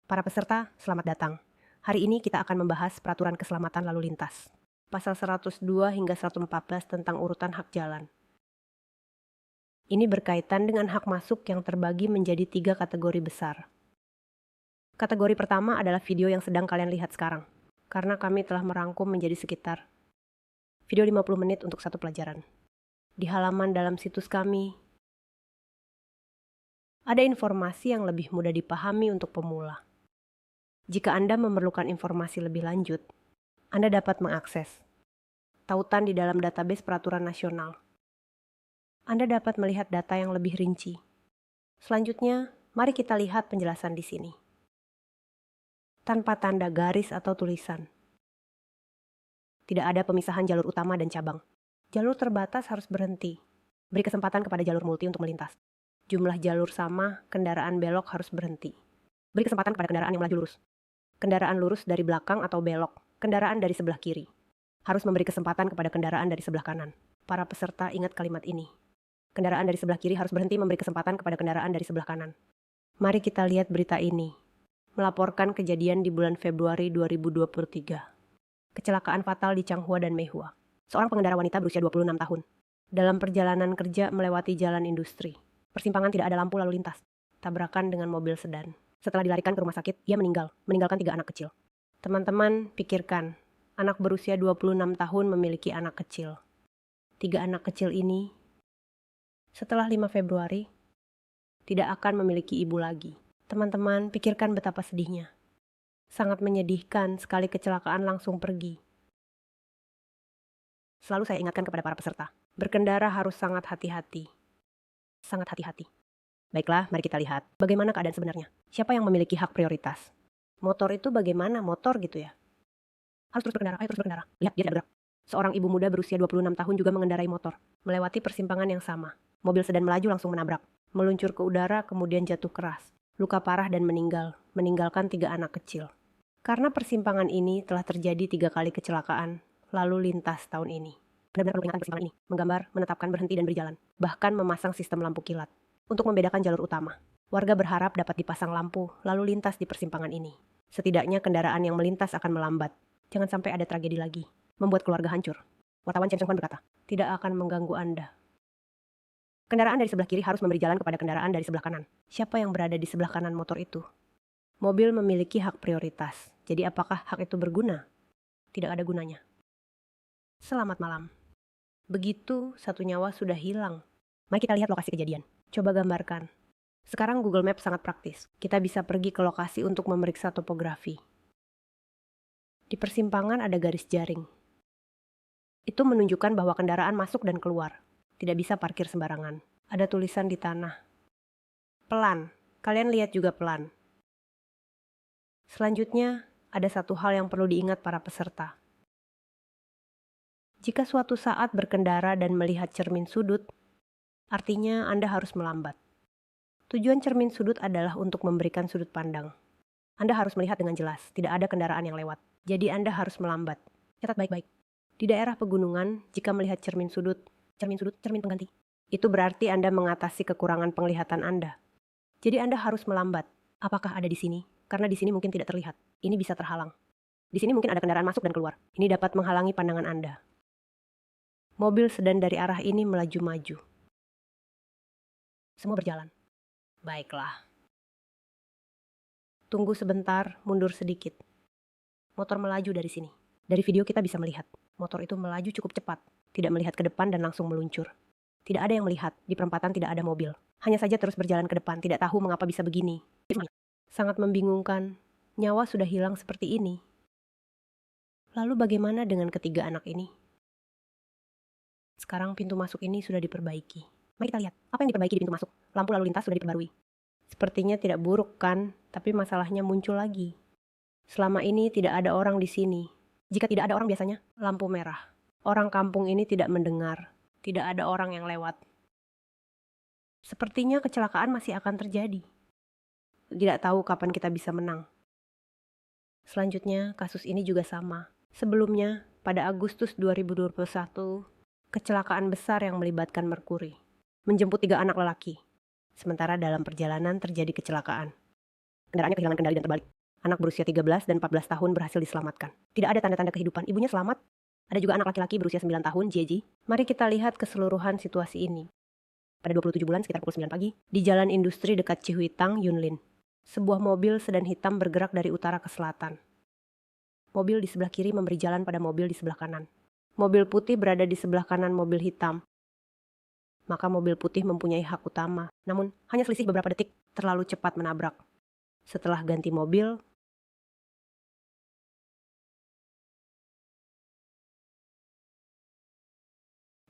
Para peserta, selamat datang. Hari ini kita akan membahas peraturan keselamatan lalu lintas. Pasal 102 hingga 114 tentang urutan hak jalan. Ini berkaitan dengan hak masuk yang terbagi menjadi 3 kategori besar. Kategori pertama adalah video yang sedang kalian lihat sekarang, karena kami telah merangkum menjadi sekitar video 50 menit untuk satu pelajaran. Di halaman dalam situs kami, ada informasi yang lebih mudah dipahami untuk pemula. Jika Anda memerlukan informasi lebih lanjut, Anda dapat mengakses tautan di dalam database peraturan nasional. Anda dapat melihat data yang lebih rinci. Selanjutnya, mari kita lihat penjelasan di sini. Tanpa tanda garis atau tulisan. Tidak ada pemisahan jalur utama dan cabang. Jalur terbatas harus berhenti. Beri kesempatan kepada jalur multi untuk melintas. Jumlah jalur sama, kendaraan belok harus berhenti. Beri kesempatan kepada kendaraan yang melaju lurus. Kendaraan lurus dari belakang atau belok, kendaraan dari sebelah kiri. Harus memberi kesempatan kepada kendaraan dari sebelah kanan. Para peserta ingat kalimat ini. Kendaraan dari sebelah kiri harus berhenti memberi kesempatan kepada kendaraan dari sebelah kanan. Mari kita lihat berita ini. Melaporkan kejadian di bulan Februari 2023. Kecelakaan fatal di Changhua dan Meihua. Seorang pengendara wanita berusia 26 tahun. Dalam perjalanan kerja melewati jalan industri. Persimpangan tidak ada lampu lalu lintas. Tabrakan dengan mobil sedan. Setelah dilarikan ke rumah sakit, ia meninggalkan 3 anak kecil. Teman-teman, pikirkan, anak berusia 26 tahun memiliki anak kecil. 3 anak kecil ini, setelah 5 Februari, tidak akan memiliki ibu lagi. Teman-teman, pikirkan betapa sedihnya. Sangat menyedihkan sekali kecelakaan langsung pergi. Selalu saya ingatkan kepada para peserta, berkendara harus sangat hati-hati. Sangat hati-hati. Baiklah, mari kita lihat bagaimana keadaan sebenarnya. Siapa yang memiliki hak prioritas? Motor itu bagaimana? Motor gitu ya. Harus terus berkendara, ayo terus berkendara. Lihat, dia tidak bergerak. Seorang ibu muda berusia 26 tahun juga mengendarai motor. Melewati persimpangan yang sama. Mobil sedan melaju langsung menabrak. Meluncur ke udara, kemudian jatuh keras. Luka parah dan meninggalkan 3 anak kecil. Karena persimpangan ini telah terjadi 3 kali kecelakaan lalu lintas tahun ini. Benar-benar perlu diingatkan persimpangan ini. Menggambar, menetapkan berhenti dan berjalan. Bahkan memasang sistem lampu kilat. Untuk membedakan jalur utama, warga berharap dapat dipasang lampu lalu lintas di persimpangan ini. Setidaknya kendaraan yang melintas akan melambat. Jangan sampai ada tragedi lagi, membuat keluarga hancur. Wartawan Chen Song-hwan berkata, tidak akan mengganggu Anda. Kendaraan dari sebelah kiri harus memberi jalan kepada kendaraan dari sebelah kanan. Siapa yang berada di sebelah kanan motor itu? Mobil memiliki hak prioritas. Jadi apakah hak itu berguna? Tidak ada gunanya. Selamat malam. Begitu, 1 nyawa sudah hilang. Mari kita lihat lokasi kejadian. Coba gambarkan. Sekarang Google Maps sangat praktis. Kita bisa pergi ke lokasi untuk memeriksa topografi. Di persimpangan ada garis jaring. Itu menunjukkan bahwa kendaraan masuk dan keluar. Tidak bisa parkir sembarangan. Ada tulisan di tanah. Pelan. Kalian lihat juga pelan. Selanjutnya, ada satu hal yang perlu diingat para peserta. Jika suatu saat berkendara dan melihat cermin sudut, artinya Anda harus melambat. Tujuan cermin sudut adalah untuk memberikan sudut pandang. Anda harus melihat dengan jelas, tidak ada kendaraan yang lewat. Jadi Anda harus melambat. Catat baik-baik. Di daerah pegunungan, jika melihat cermin pengganti. Itu berarti Anda mengatasi kekurangan penglihatan Anda. Jadi Anda harus melambat. Apakah ada di sini? Karena di sini mungkin tidak terlihat. Ini bisa terhalang. Di sini mungkin ada kendaraan masuk dan keluar. Ini dapat menghalangi pandangan Anda. Mobil sedan dari arah ini melaju maju. Semua berjalan. Baiklah. Tunggu sebentar, mundur sedikit. Motor melaju dari sini. Dari video kita bisa melihat, motor itu melaju cukup cepat. Tidak melihat ke depan dan langsung meluncur. Tidak ada yang melihat, di perempatan tidak ada mobil. Hanya saja terus berjalan ke depan, tidak tahu mengapa bisa begini. Sangat membingungkan, nyawa sudah hilang seperti ini. Lalu bagaimana dengan ketiga anak ini? Sekarang pintu masuk ini sudah diperbaiki. Mari kita lihat, apa yang diperbaiki di pintu masuk? Lampu lalu lintas sudah diperbarui. Sepertinya tidak buruk kan, tapi masalahnya muncul lagi. Selama ini tidak ada orang di sini. Jika tidak ada orang biasanya, lampu merah. Orang kampung ini tidak mendengar. Tidak ada orang yang lewat. Sepertinya kecelakaan masih akan terjadi. Tidak tahu kapan kita bisa menang. Selanjutnya, kasus ini juga sama. Sebelumnya, pada Agustus 2021, kecelakaan besar yang melibatkan Merkuri. Menjemput 3 anak lelaki. Sementara dalam perjalanan terjadi kecelakaan. Kendaraannya kehilangan kendali dan terbalik. Anak berusia 13 dan 14 tahun berhasil diselamatkan. Tidak ada tanda-tanda kehidupan. Ibunya selamat. Ada juga anak laki-laki berusia 9 tahun, Jeji. Mari kita lihat keseluruhan situasi ini. Pada 27 bulan sekitar pukul 9 pagi, di jalan industri dekat Cihuitang, Yunlin. Sebuah mobil sedan hitam bergerak dari utara ke selatan. Mobil di sebelah kiri memberi jalan pada mobil di sebelah kanan. Mobil putih berada di sebelah kanan mobil hitam. Maka mobil putih mempunyai hak utama. Namun, hanya selisih beberapa detik, terlalu cepat menabrak. Setelah ganti mobil,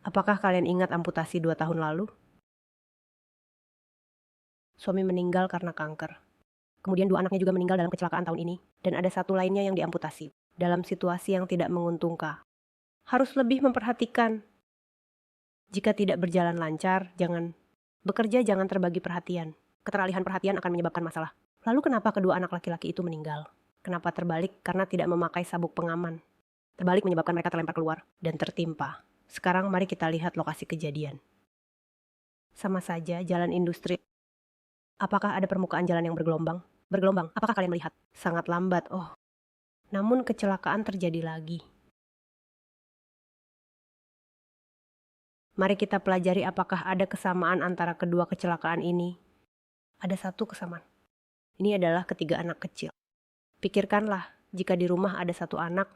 apakah kalian ingat amputasi 2 tahun lalu? Suami meninggal karena kanker. Kemudian 2 anaknya juga meninggal dalam kecelakaan tahun ini. Dan ada 1 lainnya yang diamputasi. Dalam situasi yang tidak menguntungkan. Harus lebih memperhatikan. Jika tidak berjalan lancar, jangan terbagi perhatian. Keteralihan perhatian akan menyebabkan masalah. Lalu kenapa kedua anak laki-laki itu meninggal? Kenapa terbalik? Karena tidak memakai sabuk pengaman. Terbalik menyebabkan mereka terlempar keluar dan tertimpa. Sekarang mari kita lihat lokasi kejadian. Sama saja jalan industri. Apakah ada permukaan jalan yang bergelombang? Bergelombang, apakah kalian melihat? Sangat lambat, Namun kecelakaan terjadi lagi. Mari kita pelajari apakah ada kesamaan antara kedua kecelakaan ini. Ada 1 kesamaan. Ini adalah ketiga anak kecil. Pikirkanlah, jika di rumah ada 1 anak,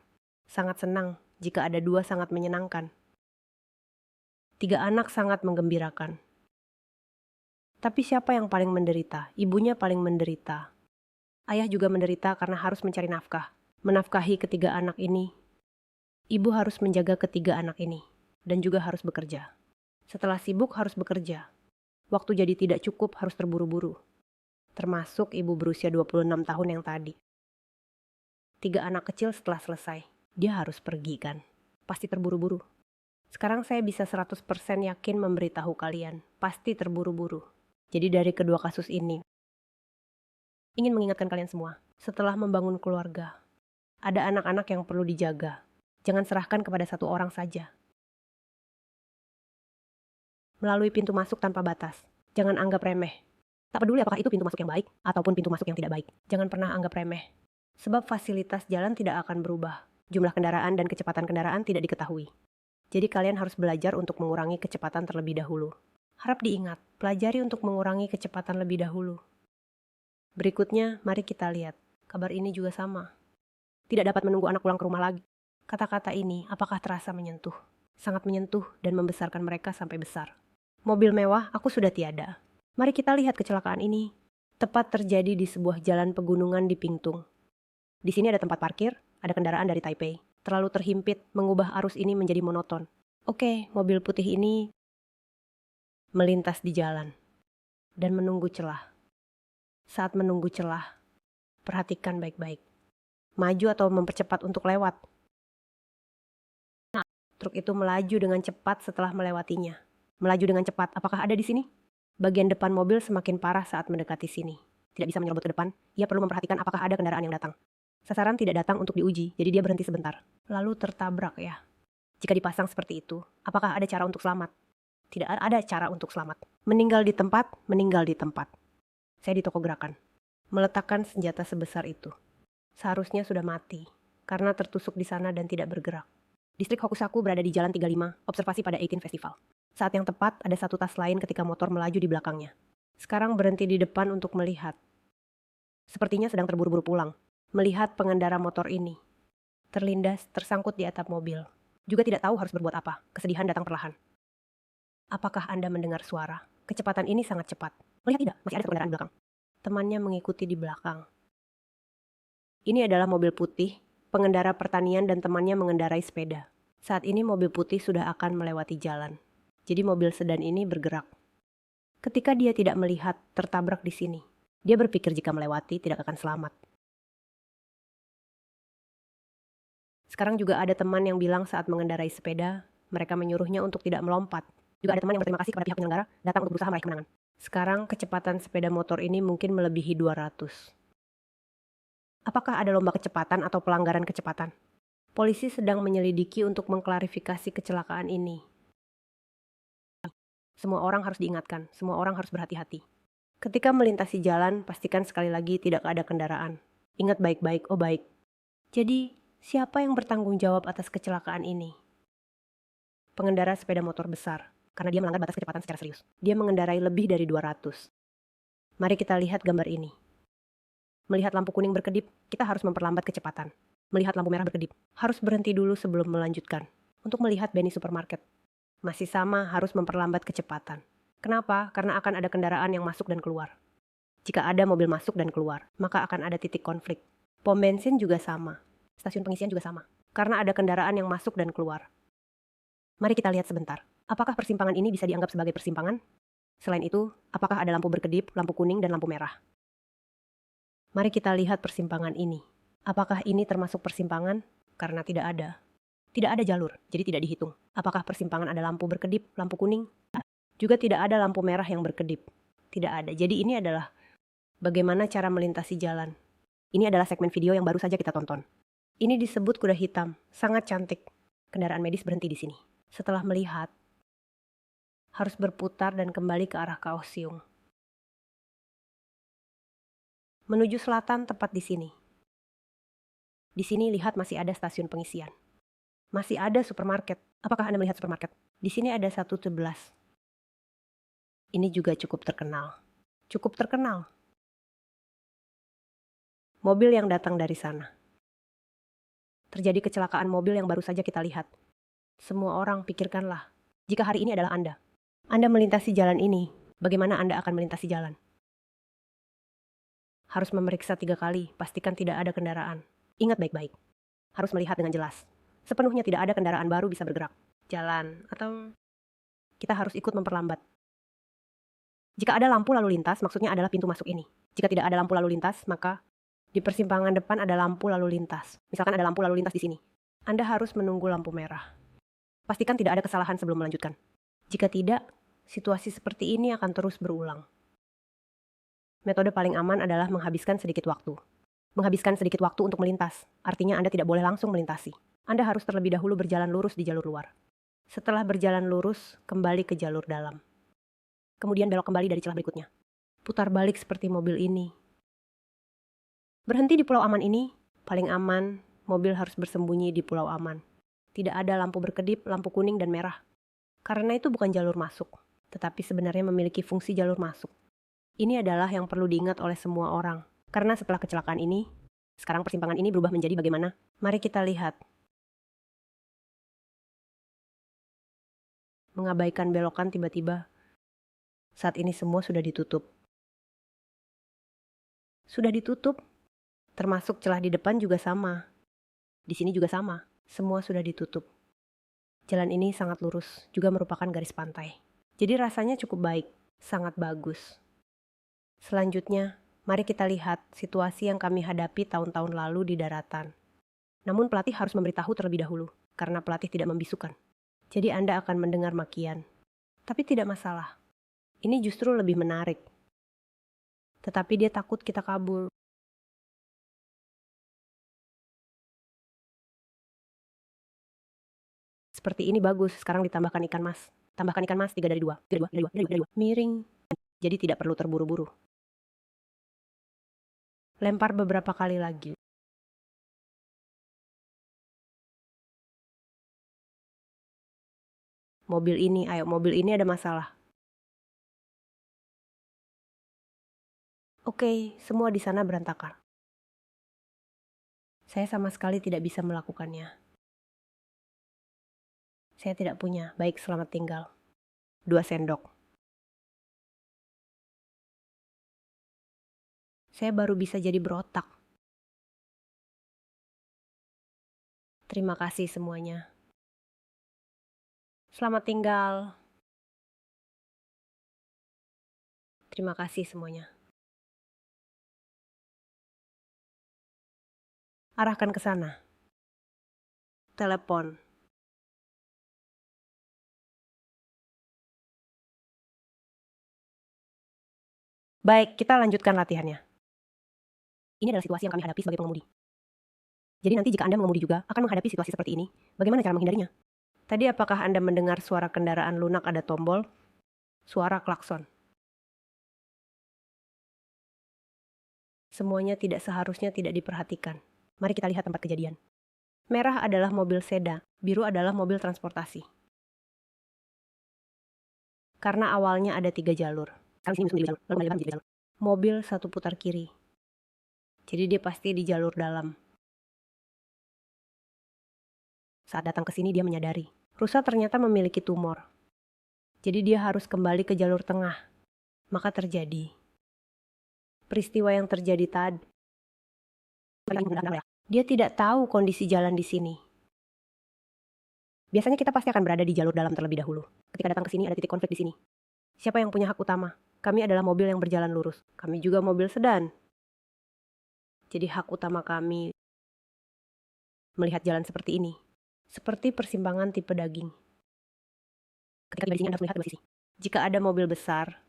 sangat senang. Jika ada 2, sangat menyenangkan. 3 anak sangat menggembirakan. Tapi siapa yang paling menderita? Ibunya paling menderita. Ayah juga menderita karena harus mencari nafkah. Menafkahi ketiga anak ini. Ibu harus menjaga ketiga anak ini. Dan juga harus bekerja. Setelah sibuk harus bekerja. Waktu jadi tidak cukup, harus terburu-buru. Termasuk ibu berusia 26 tahun yang tadi. 3 anak kecil setelah selesai. Dia harus pergi kan? Pasti terburu-buru. Sekarang saya bisa 100% yakin memberitahu kalian. Pasti terburu-buru. Jadi dari kedua kasus ini, ingin mengingatkan kalian semua. Setelah membangun keluarga, ada anak-anak yang perlu dijaga. Jangan serahkan kepada 1 orang saja. Melalui pintu masuk tanpa batas. Jangan anggap remeh. Tak peduli apakah itu pintu masuk yang baik ataupun pintu masuk yang tidak baik. Jangan pernah anggap remeh. Sebab fasilitas jalan tidak akan berubah. Jumlah kendaraan dan kecepatan kendaraan tidak diketahui. Jadi kalian harus belajar untuk mengurangi kecepatan terlebih dahulu. Harap diingat, pelajari untuk mengurangi kecepatan lebih dahulu. Berikutnya, mari kita lihat. Kabar ini juga sama. Tidak dapat menunggu anak pulang ke rumah lagi. Kata-kata ini, apakah terasa menyentuh? Sangat menyentuh dan membesarkan mereka sampai besar. Mobil mewah, aku sudah tiada. Mari kita lihat kecelakaan ini. Tepat terjadi di sebuah jalan pegunungan di Pingtung. Di sini ada tempat parkir, ada kendaraan dari Taipei. Terlalu terhimpit, mengubah arus ini menjadi monoton. Oke, mobil putih ini melintas di jalan dan menunggu celah. Saat menunggu celah, perhatikan baik-baik. Maju atau mempercepat untuk lewat. Truk itu melaju dengan cepat setelah melewatinya. Melaju dengan cepat, apakah ada di sini? Bagian depan mobil semakin parah saat mendekati sini. Tidak bisa menyerobot ke depan, ia perlu memperhatikan apakah ada kendaraan yang datang. Sasaran tidak datang untuk diuji, jadi dia berhenti sebentar. Lalu tertabrak ya. Jika dipasang seperti itu, apakah ada cara untuk selamat? Tidak ada cara untuk selamat. Meninggal di tempat, meninggal di tempat. Saya di toko gerakan. Meletakkan senjata sebesar itu. Seharusnya sudah mati, karena tertusuk di sana dan tidak bergerak. Distrik Hokusaku berada di Jalan 35, observasi pada 18 Festival. Saat yang tepat, ada 1 tas lain ketika motor melaju di belakangnya. Sekarang berhenti di depan untuk melihat. Sepertinya sedang terburu-buru pulang. Melihat pengendara motor ini. Terlindas, tersangkut di atap mobil. Juga tidak tahu harus berbuat apa. Kesedihan datang perlahan. Apakah Anda mendengar suara? Kecepatan ini sangat cepat. Melihat tidak, masih ada 1 kendaraan di belakang. Temannya mengikuti di belakang. Ini adalah mobil putih, pengendara pertanian dan temannya mengendarai sepeda. Saat ini mobil putih sudah akan melewati jalan. Jadi mobil sedan ini bergerak. Ketika dia tidak melihat, tertabrak di sini. Dia berpikir jika melewati tidak akan selamat. Sekarang juga ada teman yang bilang saat mengendarai sepeda, mereka menyuruhnya untuk tidak melompat. Juga ada teman yang berterima kasih kepada pihak penyelenggara datang untuk berusaha meraih kemenangan. Sekarang kecepatan sepeda motor ini mungkin melebihi 200. Apakah ada lomba kecepatan atau pelanggaran kecepatan? Polisi sedang menyelidiki untuk mengklarifikasi kecelakaan ini. Semua orang harus diingatkan, semua orang harus berhati-hati. Ketika melintasi jalan, pastikan sekali lagi tidak ada kendaraan. Ingat baik-baik, oh baik. Jadi, siapa yang bertanggung jawab atas kecelakaan ini? Pengendara sepeda motor besar, karena dia melanggar batas kecepatan secara serius. Dia mengendarai lebih dari 200. Mari kita lihat gambar ini. Melihat lampu kuning berkedip, kita harus memperlambat kecepatan. Melihat lampu merah berkedip, harus berhenti dulu sebelum melanjutkan. Untuk melihat Benny Supermarket, masih sama harus memperlambat kecepatan. Kenapa? Karena akan ada kendaraan yang masuk dan keluar. Jika ada mobil masuk dan keluar, maka akan ada titik konflik. Pom bensin juga sama. Stasiun pengisian juga sama. Karena ada kendaraan yang masuk dan keluar. Mari kita lihat sebentar. Apakah persimpangan ini bisa dianggap sebagai persimpangan? Selain itu, apakah ada lampu berkedip, lampu kuning, dan lampu merah? Mari kita lihat persimpangan ini. Apakah ini termasuk persimpangan? Karena tidak ada. Tidak ada jalur, jadi tidak dihitung. Apakah persimpangan ada lampu berkedip, lampu kuning? Juga tidak ada lampu merah yang berkedip. Tidak ada. Jadi ini adalah bagaimana cara melintasi jalan. Ini adalah segmen video yang baru saja kita tonton. Ini disebut kuda hitam, sangat cantik. Kendaraan medis berhenti di sini. Setelah melihat, harus berputar dan kembali ke arah Kaohsiung. Menuju selatan tepat di sini. Di sini lihat masih ada stasiun pengisian. Masih ada supermarket. Apakah Anda melihat supermarket? Di sini ada 111. Ini juga cukup terkenal. Cukup terkenal. Mobil yang datang dari sana. Terjadi kecelakaan mobil yang baru saja kita lihat. Semua orang pikirkanlah, jika hari ini adalah Anda. Anda melintasi jalan ini, bagaimana Anda akan melintasi jalan? Harus memeriksa 3 kali, pastikan tidak ada kendaraan. Ingat baik-baik. Harus melihat dengan jelas. Sepenuhnya tidak ada kendaraan baru bisa bergerak. Jalan, atau kita harus ikut memperlambat. Jika ada lampu lalu lintas, maksudnya adalah pintu masuk ini. Jika tidak ada lampu lalu lintas, maka di persimpangan depan ada lampu lalu lintas. Misalkan ada lampu lalu lintas di sini. Anda harus menunggu lampu merah. Pastikan tidak ada kesalahan sebelum melanjutkan. Jika tidak, situasi seperti ini akan terus berulang. Metode paling aman adalah menghabiskan sedikit waktu. Menghabiskan sedikit waktu untuk melintas, artinya Anda tidak boleh langsung melintasi. Anda harus terlebih dahulu berjalan lurus di jalur luar. Setelah berjalan lurus, kembali ke jalur dalam. Kemudian belok kembali dari celah berikutnya. Putar balik seperti mobil ini. Berhenti di pulau aman ini, paling aman, mobil harus bersembunyi di pulau aman. Tidak ada lampu berkedip, lampu kuning dan merah. Karena itu bukan jalur masuk, tetapi sebenarnya memiliki fungsi jalur masuk. Ini adalah yang perlu diingat oleh semua orang. Karena setelah kecelakaan ini, sekarang persimpangan ini berubah menjadi bagaimana? Mari kita lihat. Mengabaikan belokan tiba-tiba. Saat ini semua sudah ditutup. Sudah ditutup. Termasuk celah di depan juga sama. Di sini juga sama. Semua sudah ditutup. Jalan ini sangat lurus, juga merupakan garis pantai. Jadi rasanya cukup baik, sangat bagus. Selanjutnya, mari kita lihat situasi yang kami hadapi tahun-tahun lalu di daratan. Namun pelatih harus memberitahu terlebih dahulu, karena pelatih tidak membisukan. Jadi Anda akan mendengar makian. Tapi tidak masalah. Ini justru lebih menarik. Tetapi dia takut kita kabur. Seperti ini bagus, sekarang ditambahkan ikan mas. Tambahkan ikan mas 3 dari 2. Dari 2. Miring. Jadi tidak perlu terburu-buru. Lempar beberapa kali lagi. Mobil ini, ayo mobil ini ada masalah. Oke, semua di sana berantakan. Saya sama sekali tidak bisa melakukannya. Saya tidak punya. Baik, selamat tinggal. 2 sendok. Saya baru bisa jadi berotak. Terima kasih semuanya. Selamat tinggal. Terima kasih semuanya. Arahkan ke sana. Telepon. Baik, kita lanjutkan latihannya. Ini adalah situasi yang kami hadapi sebagai pengemudi. Jadi nanti jika Anda mengemudi juga akan menghadapi situasi seperti ini, bagaimana cara menghindarinya? Tadi apakah Anda mendengar suara kendaraan lunak ada tombol? Suara klakson. Semuanya tidak seharusnya tidak diperhatikan. Mari kita lihat tempat kejadian. Merah adalah mobil sedan, biru adalah mobil transportasi. Karena awalnya ada 3 jalur. Sekarang sini muncul 3 jalur, lalu kembali menjadi 3 jalur. Mobil satu putar kiri. Jadi dia pasti di jalur dalam. Saat datang ke sini dia menyadari, rusa ternyata memiliki tumor. Jadi dia harus kembali ke jalur tengah. Maka terjadi peristiwa yang terjadi tadi. Dia tidak tahu kondisi jalan di sini. Biasanya kita pasti akan berada di jalur dalam terlebih dahulu. Ketika datang ke sini ada titik konflik di sini. Siapa yang punya hak utama? Kami adalah mobil yang berjalan lurus. Kami juga mobil sedan. Jadi hak utama kami melihat jalan seperti ini. Seperti persimpangan tipe daging. Ketika di sini Anda harus melihat dua sisi. Jika ada mobil besar,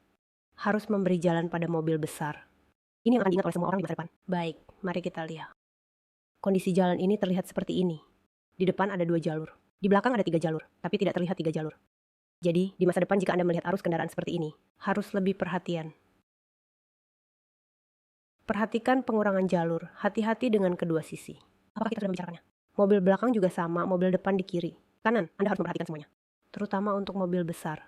harus memberi jalan pada mobil besar. Ini yang akan diingat oleh semua orang di masa depan. Baik, mari kita lihat. Kondisi jalan ini terlihat seperti ini. Di depan ada 2 jalur. Di belakang ada 3 jalur, tapi tidak terlihat 3 jalur. Jadi, di masa depan jika Anda melihat arus kendaraan seperti ini, harus lebih perhatian. Perhatikan pengurangan jalur, hati-hati dengan kedua sisi. Apakah kita sudah membicarakannya? Mobil belakang juga sama, mobil depan di kiri. Kanan, Anda harus memperhatikan semuanya. Terutama untuk mobil besar.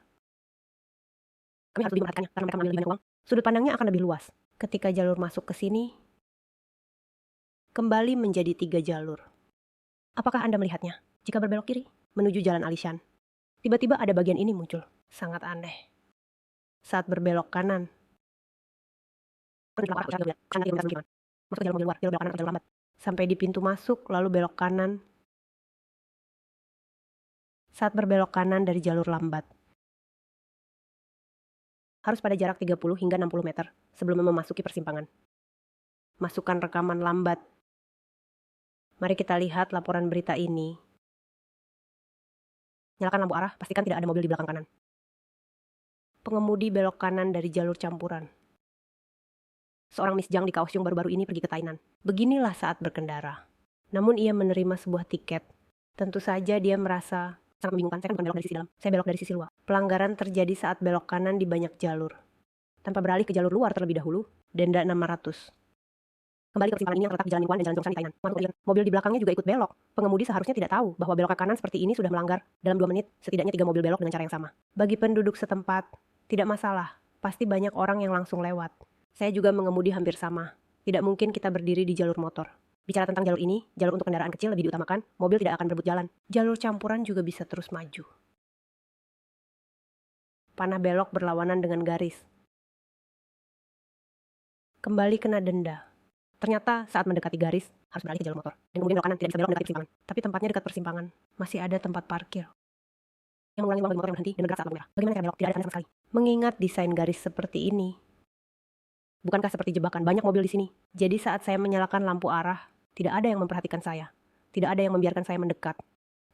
Kami harus lebih memperhatikannya, karena mereka mengambil lebih banyak uang. Sudut pandangnya akan lebih luas. Ketika jalur masuk ke sini, kembali menjadi 3 jalur. Apakah Anda melihatnya? Jika berbelok kiri, menuju Jalan Alishan. Tiba-tiba ada bagian ini muncul. Sangat aneh. Saat berbelok kanan, masuk jalur mobil luar, jalur belok kanan atau jalur lambat. Sampai di pintu masuk, lalu belok kanan. Saat berbelok kanan dari jalur lambat. Harus pada jarak 30 hingga 60 meter sebelum memasuki persimpangan. Masukkan rekaman lambat. Mari kita lihat laporan berita ini. Nyalakan lampu arah, pastikan tidak ada mobil di belakang kanan. Pengemudi belok kanan dari jalur campuran. Seorang misjang di Kaohsiung baru-baru ini pergi ke Tainan. Beginilah saat berkendara. Namun ia menerima sebuah tiket. Tentu saja dia merasa sangat membingungkan. Saya kan bukan belok dari sisi dalam, saya belok dari sisi luar. Pelanggaran terjadi saat belok kanan di banyak jalur. Tanpa beralih ke jalur luar terlebih dahulu, denda 600. Kembali ke persimpangan ini yang terletak di Jalan Ningguan dan Jalan Zhongshan di Tainan. Mobil di belakangnya juga ikut belok. Pengemudi seharusnya tidak tahu bahwa belok ke kanan seperti ini sudah melanggar. Dalam 2 menit, setidaknya 3 mobil belok dengan cara yang sama. Bagi penduduk setempat, tidak masalah. Pasti banyak orang yang langsung lewat. Saya juga mengemudi hampir sama. Tidak mungkin kita berdiri di jalur motor. Bicara tentang jalur ini, jalur untuk kendaraan kecil lebih diutamakan, mobil tidak akan berebut jalan. Jalur campuran juga bisa terus maju. Panah belok berlawanan dengan garis. Kembali kena denda. Ternyata saat mendekati garis, harus beralih ke jalur motor. Dan kemudian belok kanan, tidak bisa belok mendekati persimpangan. Tapi tempatnya dekat persimpangan. Masih ada tempat parkir. Yang mengurangi uang bagi motor yang berhenti dan bergerak saat lampu merah. Bagaimana cara belok? Tidak ada tanda sama sekali. Mengingat desain garis seperti ini. Bukankah seperti jebakan? Banyak mobil di sini. Jadi saat saya menyalakan lampu arah, tidak ada yang memperhatikan saya. Tidak ada yang membiarkan saya mendekat.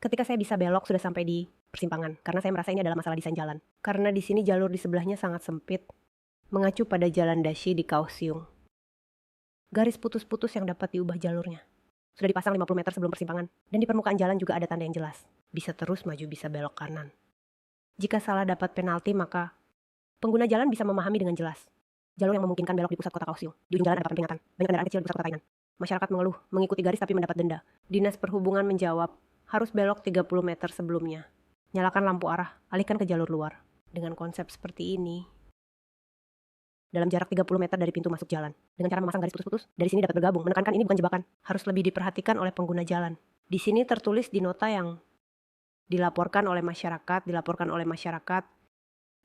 Ketika saya bisa belok, sudah sampai di persimpangan. Karena saya merasa ini adalah masalah desain jalan. Karena di sini jalur di sebelahnya sangat sempit. Mengacu pada jalan Dashi di Kaohsiung. Garis putus-putus yang dapat diubah jalurnya. Sudah dipasang 50 meter sebelum persimpangan. Dan di permukaan jalan juga ada tanda yang jelas. Bisa terus maju, bisa belok kanan. Jika salah dapat penalti, maka pengguna jalan bisa memahami dengan jelas. Jalur yang memungkinkan belok di pusat kota Kaohsiung. Di ujung jalan ada papan peringatan. Banyak kendaraan kecil di pusat kota Tainan. Masyarakat mengeluh, mengikuti garis tapi mendapat denda. Dinas Perhubungan menjawab, harus belok 30 meter sebelumnya. Nyalakan lampu arah, alihkan ke jalur luar. Dengan konsep seperti ini, dalam jarak 30 meter dari pintu masuk jalan. Dengan cara memasang garis putus-putus, dari sini dapat bergabung. Menekankan ini bukan jebakan. Harus lebih diperhatikan oleh pengguna jalan. Di sini tertulis di nota yang dilaporkan oleh masyarakat.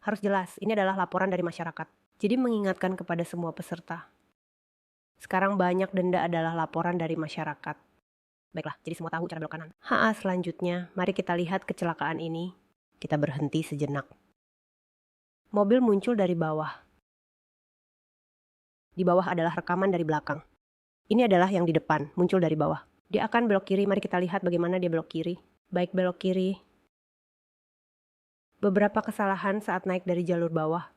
Harus jelas, ini adalah laporan dari masyarakat. Jadi mengingatkan kepada semua peserta. Sekarang banyak denda adalah laporan dari masyarakat. Baiklah, jadi semua tahu cara belok kanan. Selanjutnya, mari kita lihat kecelakaan ini. Kita berhenti sejenak. Mobil muncul dari bawah. Di bawah adalah rekaman dari belakang. Ini adalah yang di depan, muncul dari bawah. Dia akan belok kiri, mari kita lihat bagaimana dia belok kiri. Baik belok kiri. Beberapa kesalahan saat naik dari jalur bawah.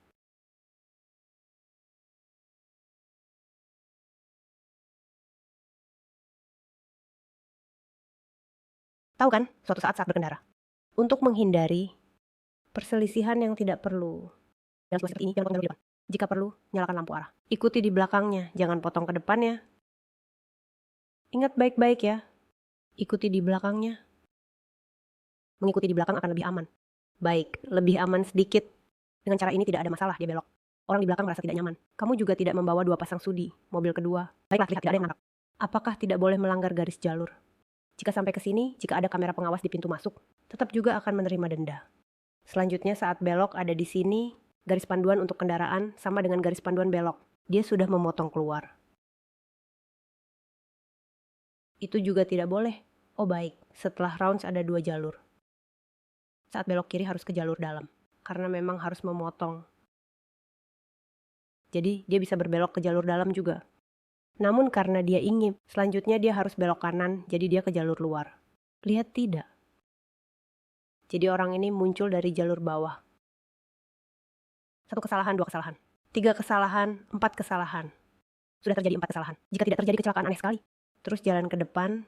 Tahu kan, suatu saat berkendara. Untuk menghindari perselisihan yang tidak perlu. Dalam situasi seperti ini, jangan lupa di depan. Jika perlu, nyalakan lampu arah. Ikuti di belakangnya, jangan potong ke depannya. Ingat baik-baik ya, ikuti di belakangnya. Mengikuti di belakang akan lebih aman. Baik, lebih aman sedikit. Dengan cara ini tidak ada masalah, dia belok. Orang di belakang merasa tidak nyaman. Kamu juga tidak membawa 2 pasang sudi, mobil kedua. Baiklah, lihat tidak ada yang nangkap. Apakah tidak boleh melanggar garis jalur? Jika sampai ke sini, jika ada kamera pengawas di pintu masuk, tetap juga akan menerima denda. Selanjutnya saat belok ada di sini, garis panduan untuk kendaraan sama dengan garis panduan belok. Dia sudah memotong keluar. Itu juga tidak boleh. Oh baik, setelah rounds ada 2 jalur. Saat belok kiri harus ke jalur dalam, karena memang harus memotong. Jadi dia bisa berbelok ke jalur dalam juga. Namun karena dia ingin, selanjutnya dia harus belok kanan, jadi dia ke jalur luar. Lihat tidak? Jadi orang ini muncul dari jalur bawah. 1 kesalahan, 2 kesalahan, 3 kesalahan, 4 kesalahan. Sudah terjadi 4 kesalahan. Jika tidak terjadi kecelakaan aneh sekali. Terus jalan ke depan.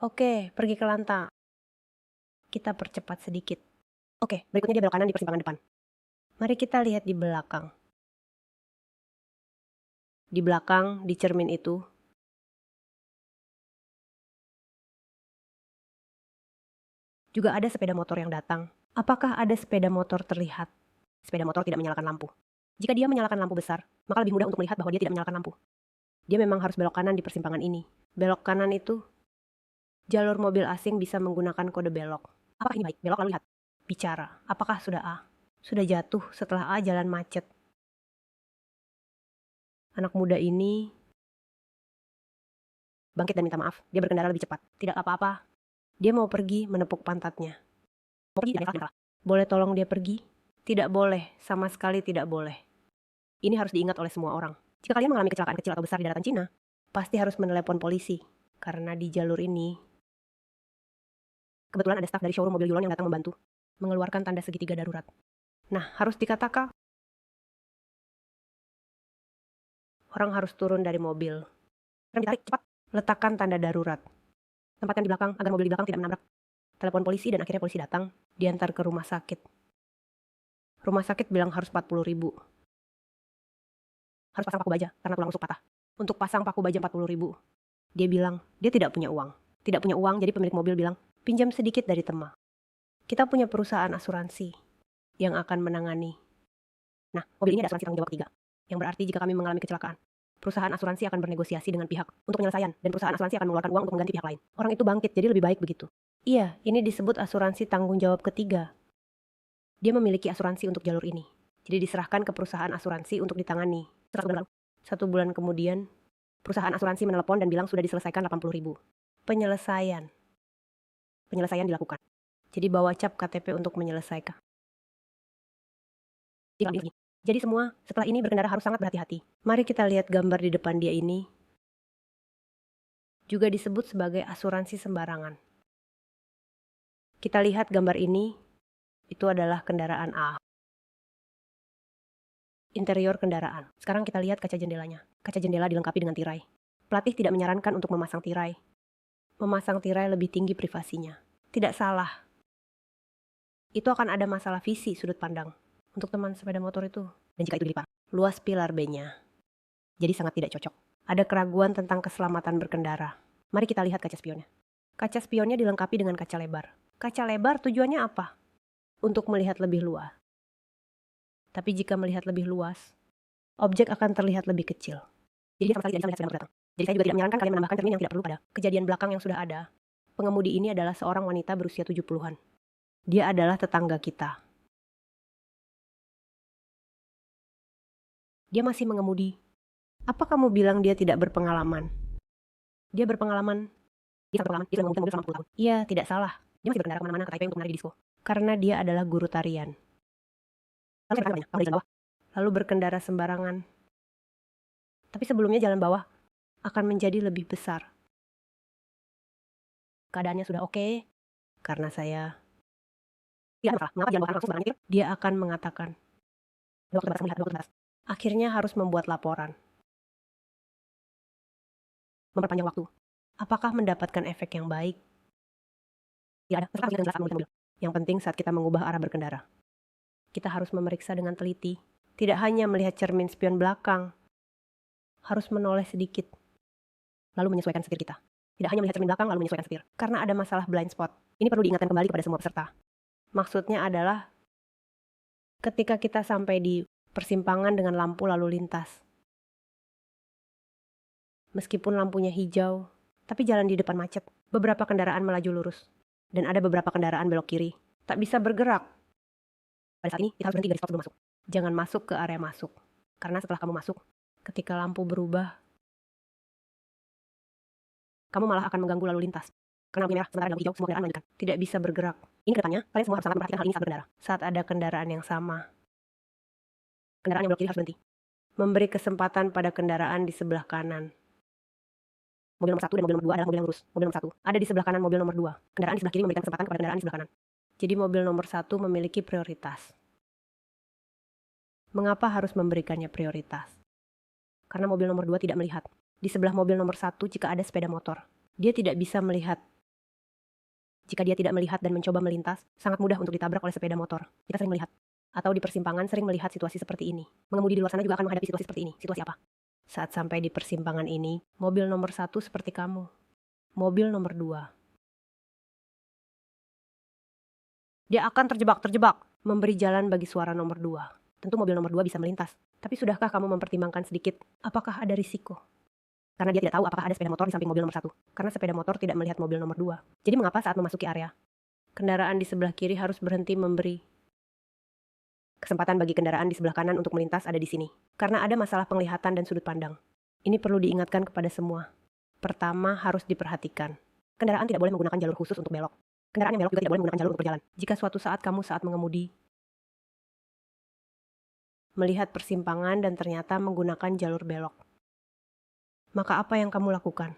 Oke, pergi ke Lanta. Kita percepat sedikit. Oke, berikutnya dia belok kanan di persimpangan depan. Mari kita lihat di belakang. Di belakang, di cermin itu, juga ada sepeda motor yang datang. Apakah ada sepeda motor terlihat? Sepeda motor tidak menyalakan lampu. Jika dia menyalakan lampu besar, maka lebih mudah untuk melihat bahwa dia tidak menyalakan lampu. Dia memang harus belok kanan di persimpangan ini. Belok kanan itu, jalur mobil asing bisa menggunakan kode belok. Apakah ini baik? Belok lalu lihat. Bicara. Apakah sudah A? Sudah jatuh setelah A jalan macet. Anak muda ini bangkit dan minta maaf. Dia berkendara lebih cepat. Tidak apa-apa. Dia mau pergi menepuk pantatnya. Mau pergi dan salah. Boleh tolong dia pergi? Tidak boleh. Sama sekali tidak boleh. Ini harus diingat oleh semua orang. Jika kalian mengalami kecelakaan kecil atau besar di daratan Cina, pasti harus menelepon polisi. Karena di jalur ini, kebetulan ada staf dari showroom mobil Yulon yang datang membantu mengeluarkan tanda segitiga darurat. Nah, harus dikatakan, orang harus turun dari mobil. Rem ditarik, cepat. Letakkan tanda darurat. Tempatkan di belakang agar mobil di belakang tidak menabrak. Telepon polisi dan akhirnya polisi datang, diantar ke rumah sakit. Rumah sakit bilang harus 40.000. Harus pasang paku baja karena tulang rusuk patah. Untuk pasang paku baja 40.000. Dia bilang, dia tidak punya uang. Tidak punya uang, jadi pemilik mobil bilang, pinjam sedikit dari teman. Kita punya perusahaan asuransi yang akan menangani. Nah, mobil ini ada asuransi tanggung jawab 3. Yang berarti jika kami mengalami kecelakaan, perusahaan asuransi akan bernegosiasi dengan pihak untuk penyelesaian, dan perusahaan asuransi akan mengeluarkan uang untuk mengganti pihak lain. Orang itu bangkit, jadi lebih baik begitu. Iya, ini disebut asuransi tanggung jawab ketiga. Dia memiliki asuransi untuk jalur ini. Jadi diserahkan ke perusahaan asuransi untuk ditangani. 1 bulan kemudian, perusahaan asuransi menelepon dan bilang sudah diselesaikan 80.000. Penyelesaian dilakukan. Jadi bawa cap KTP untuk menyelesaikan. Jadi semua setelah ini berkendara harus sangat berhati-hati. Mari kita lihat gambar di depan dia ini. Juga disebut sebagai asuransi sembarangan. Kita lihat gambar ini, itu adalah kendaraan A. Interior kendaraan. Sekarang kita lihat kaca jendelanya. Kaca jendela dilengkapi dengan tirai. Pelatih tidak menyarankan untuk memasang tirai. Memasang tirai lebih tinggi privasinya. Tidak salah. Itu akan ada masalah visi sudut pandang untuk teman sepeda motor itu. Dan jika itu dilipat, luas pilar B-nya. Jadi sangat tidak cocok. Ada keraguan tentang keselamatan berkendara. Mari kita lihat kaca spionnya. Kaca spionnya dilengkapi dengan kaca lebar. Kaca lebar tujuannya apa? Untuk melihat lebih luas. Tapi jika melihat lebih luas, objek akan terlihat lebih kecil. Jadi sama sekali tidak bisa melihat sepeda motor datang. Jadi saya juga tidak menyarankan kalian menambahkan cermin yang tidak perlu pada kejadian belakang yang sudah ada. Pengemudi ini adalah seorang wanita berusia 70-an. Dia adalah tetangga kita. Dia masih mengemudi. Apa kamu bilang dia tidak berpengalaman? Dia berpengalaman. Dia sangat berpengalaman. Dia sudah mengemudikan mobil selama 10 tahun. Iya, tidak salah. Dia masih berkendara kemana-mana ke Taipei untuk menari di disco. Karena dia adalah guru tarian. Lalu berkendara sembarangan. Tapi sebelumnya jalan bawah akan menjadi lebih besar. Keadaannya sudah oke. Karena saya tidak masalah. Mengapa jalan bawah langsung sembarangan? Dia akan mengatakan. Akhirnya harus membuat laporan. Memperpanjang waktu. Apakah mendapatkan efek yang baik? Tidak ada. Yang penting saat kita mengubah arah berkendara, kita harus memeriksa dengan teliti. Tidak hanya melihat cermin spion belakang, harus menoleh sedikit, lalu menyesuaikan setir kita. Tidak hanya melihat cermin belakang lalu menyesuaikan setir, karena ada masalah blind spot. Ini perlu diingatkan kembali kepada semua peserta. Maksudnya adalah ketika kita sampai di persimpangan dengan lampu lalu lintas. Meskipun lampunya hijau, tapi jalan di depan macet. Beberapa kendaraan melaju lurus, dan ada beberapa kendaraan belok kiri. Tak bisa bergerak. Pada saat ini, kita harus berhenti garis stop sebelum masuk. Jangan masuk ke area masuk, karena setelah kamu masuk, ketika lampu berubah, kamu malah akan mengganggu lalu lintas. Karena lampu merah, sementara lampu hijau, semua kendaraan melanjutkan. Tidak bisa bergerak. Ini kedepannya, kalian semua harus sangat memperhatikan hal ini saat berkendara. Saat ada kendaraan yang sama, kendaraan yang belok kiri harus berhenti. Memberi kesempatan pada kendaraan di sebelah kanan. Mobil nomor 1 dan mobil nomor 2 adalah mobil yang lurus. Mobil nomor 1 ada di sebelah kanan mobil nomor 2. Kendaraan di sebelah kiri memberikan kesempatan kepada kendaraan di sebelah kanan. Jadi mobil nomor 1 memiliki prioritas. Mengapa harus memberikannya prioritas? Karena mobil nomor 2 tidak melihat. Di sebelah mobil nomor 1 jika ada sepeda motor, dia tidak bisa melihat. Jika dia tidak melihat dan mencoba melintas, sangat mudah untuk ditabrak oleh sepeda motor. Kita sering melihat. Atau di persimpangan sering melihat situasi seperti ini. Mengemudi di luar sana juga akan menghadapi situasi seperti ini. Situasi apa? Saat sampai di persimpangan ini, mobil nomor 1 seperti kamu. Mobil nomor 2. Dia akan terjebak, memberi jalan bagi suara nomor 2. Tentu mobil nomor 2 bisa melintas. Tapi sudahkah kamu mempertimbangkan sedikit, apakah ada risiko? Karena dia tidak tahu apakah ada sepeda motor di samping mobil nomor 1. Karena sepeda motor tidak melihat mobil nomor 2. Jadi mengapa saat memasuki area, kendaraan di sebelah kiri harus berhenti memberi kesempatan bagi kendaraan di sebelah kanan untuk melintas ada di sini. Karena ada masalah penglihatan dan sudut pandang. Ini perlu diingatkan kepada semua. Pertama, harus diperhatikan. Kendaraan tidak boleh menggunakan jalur khusus untuk belok. Kendaraan yang belok juga tidak boleh menggunakan jalur untuk berjalan. Jika suatu saat kamu saat mengemudi, melihat persimpangan dan ternyata menggunakan jalur belok, maka apa yang kamu lakukan?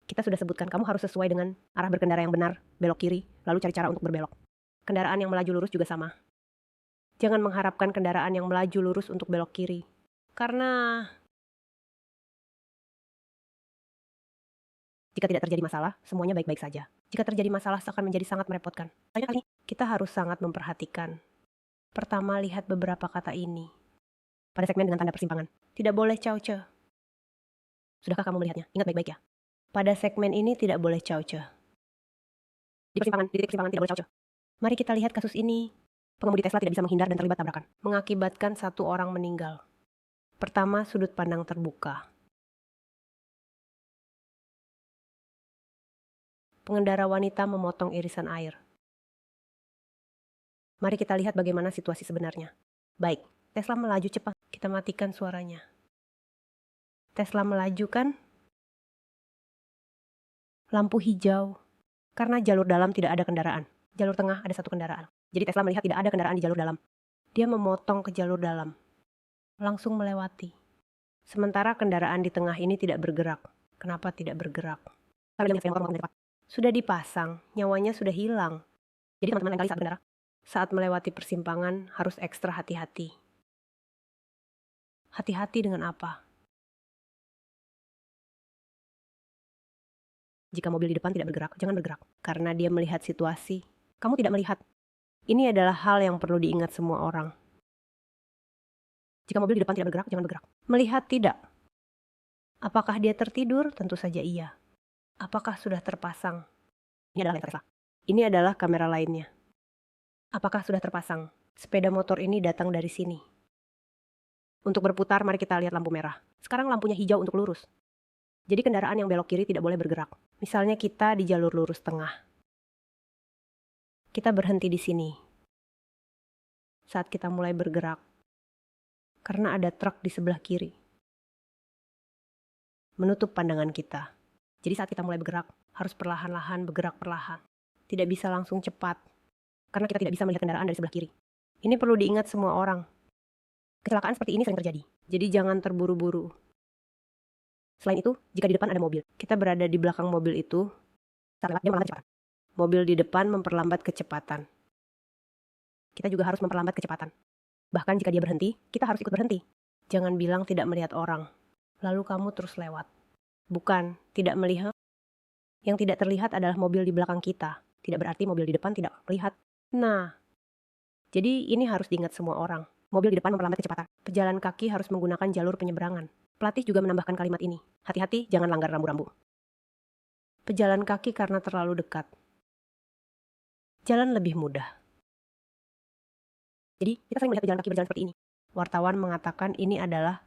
Kita sudah sebutkan, kamu harus sesuai dengan arah berkendara yang benar, belok kiri, lalu cari cara untuk berbelok. Kendaraan yang melaju lurus juga sama. Jangan mengharapkan kendaraan yang melaju lurus untuk belok kiri. Karena jika tidak terjadi masalah, semuanya baik-baik saja. Jika terjadi masalah, akan menjadi sangat merepotkan. Banyak kali kita harus sangat memperhatikan. Pertama, lihat beberapa kata ini. Pada segmen dengan tanda persimpangan. Tidak boleh cauce. Sudahkah kamu melihatnya? Ingat baik-baik ya. Pada segmen ini tidak boleh cauce. Di titik persimpangan tidak boleh cauce. Mari kita lihat kasus ini. Pengemudi Tesla tidak bisa menghindar dan terlibat tabrakan. Mengakibatkan 1 orang meninggal. Pertama, sudut pandang terbuka. Pengendara wanita memotong irisan air. Mari kita lihat bagaimana situasi sebenarnya. Baik, Tesla melaju cepat. Kita matikan suaranya. Tesla melaju kan? Lampu hijau. Karena jalur dalam tidak ada kendaraan. Jalur tengah ada 1 kendaraan. Jadi Tesla melihat tidak ada kendaraan di jalur dalam. Dia memotong ke jalur dalam. Langsung melewati. Sementara kendaraan di tengah ini tidak bergerak. Kenapa tidak bergerak? Karena dia sudah dipasang, nyawanya sudah hilang. Jadi teman-teman lain kali saat berkendara, saat melewati persimpangan harus ekstra hati-hati. Hati-hati dengan apa? Jika mobil di depan tidak bergerak, jangan bergerak. Karena dia melihat situasi. Kamu tidak melihat. Ini adalah hal yang perlu diingat semua orang. Jika mobil di depan tidak bergerak, jangan bergerak. Melihat tidak. Apakah dia tertidur? Tentu saja iya. Apakah sudah terpasang? Ini adalah lensa Tesla. Ini adalah kamera lainnya. Apakah sudah terpasang? Sepeda motor ini datang dari sini. Untuk berputar, mari kita lihat lampu merah. Sekarang lampunya hijau untuk lurus. Jadi kendaraan yang belok kiri tidak boleh bergerak. Misalnya kita di jalur lurus tengah. Kita berhenti di sini. Saat kita mulai bergerak. Karena ada truk di sebelah kiri. Menutup pandangan kita. Jadi saat kita mulai bergerak, harus perlahan-lahan bergerak perlahan. Tidak bisa langsung cepat. Karena kita tidak bisa melihat kendaraan dari sebelah kiri. Ini perlu diingat semua orang. Kecelakaan seperti ini sering terjadi. Jadi jangan terburu-buru. Selain itu, jika di depan ada mobil, kita berada di belakang mobil itu, saat lewat dia memperlambat kecepatan. Mobil di depan memperlambat kecepatan. Kita juga harus memperlambat kecepatan. Bahkan jika dia berhenti, kita harus ikut berhenti. Jangan bilang tidak melihat orang, lalu kamu terus lewat. Bukan, tidak melihat. Yang tidak terlihat adalah mobil di belakang kita. Tidak berarti mobil di depan tidak terlihat. Nah, Jadi ini harus diingat semua orang. Mobil di depan memperlambat kecepatan. Pejalan kaki harus menggunakan jalur penyeberangan. Pelatih juga menambahkan kalimat ini. Hati-hati, jangan langgar rambu-rambu. Pejalan kaki karena terlalu dekat. Jalan lebih mudah. Jadi, kita sering melihat pejalan kaki berjalan seperti ini. Wartawan mengatakan ini adalah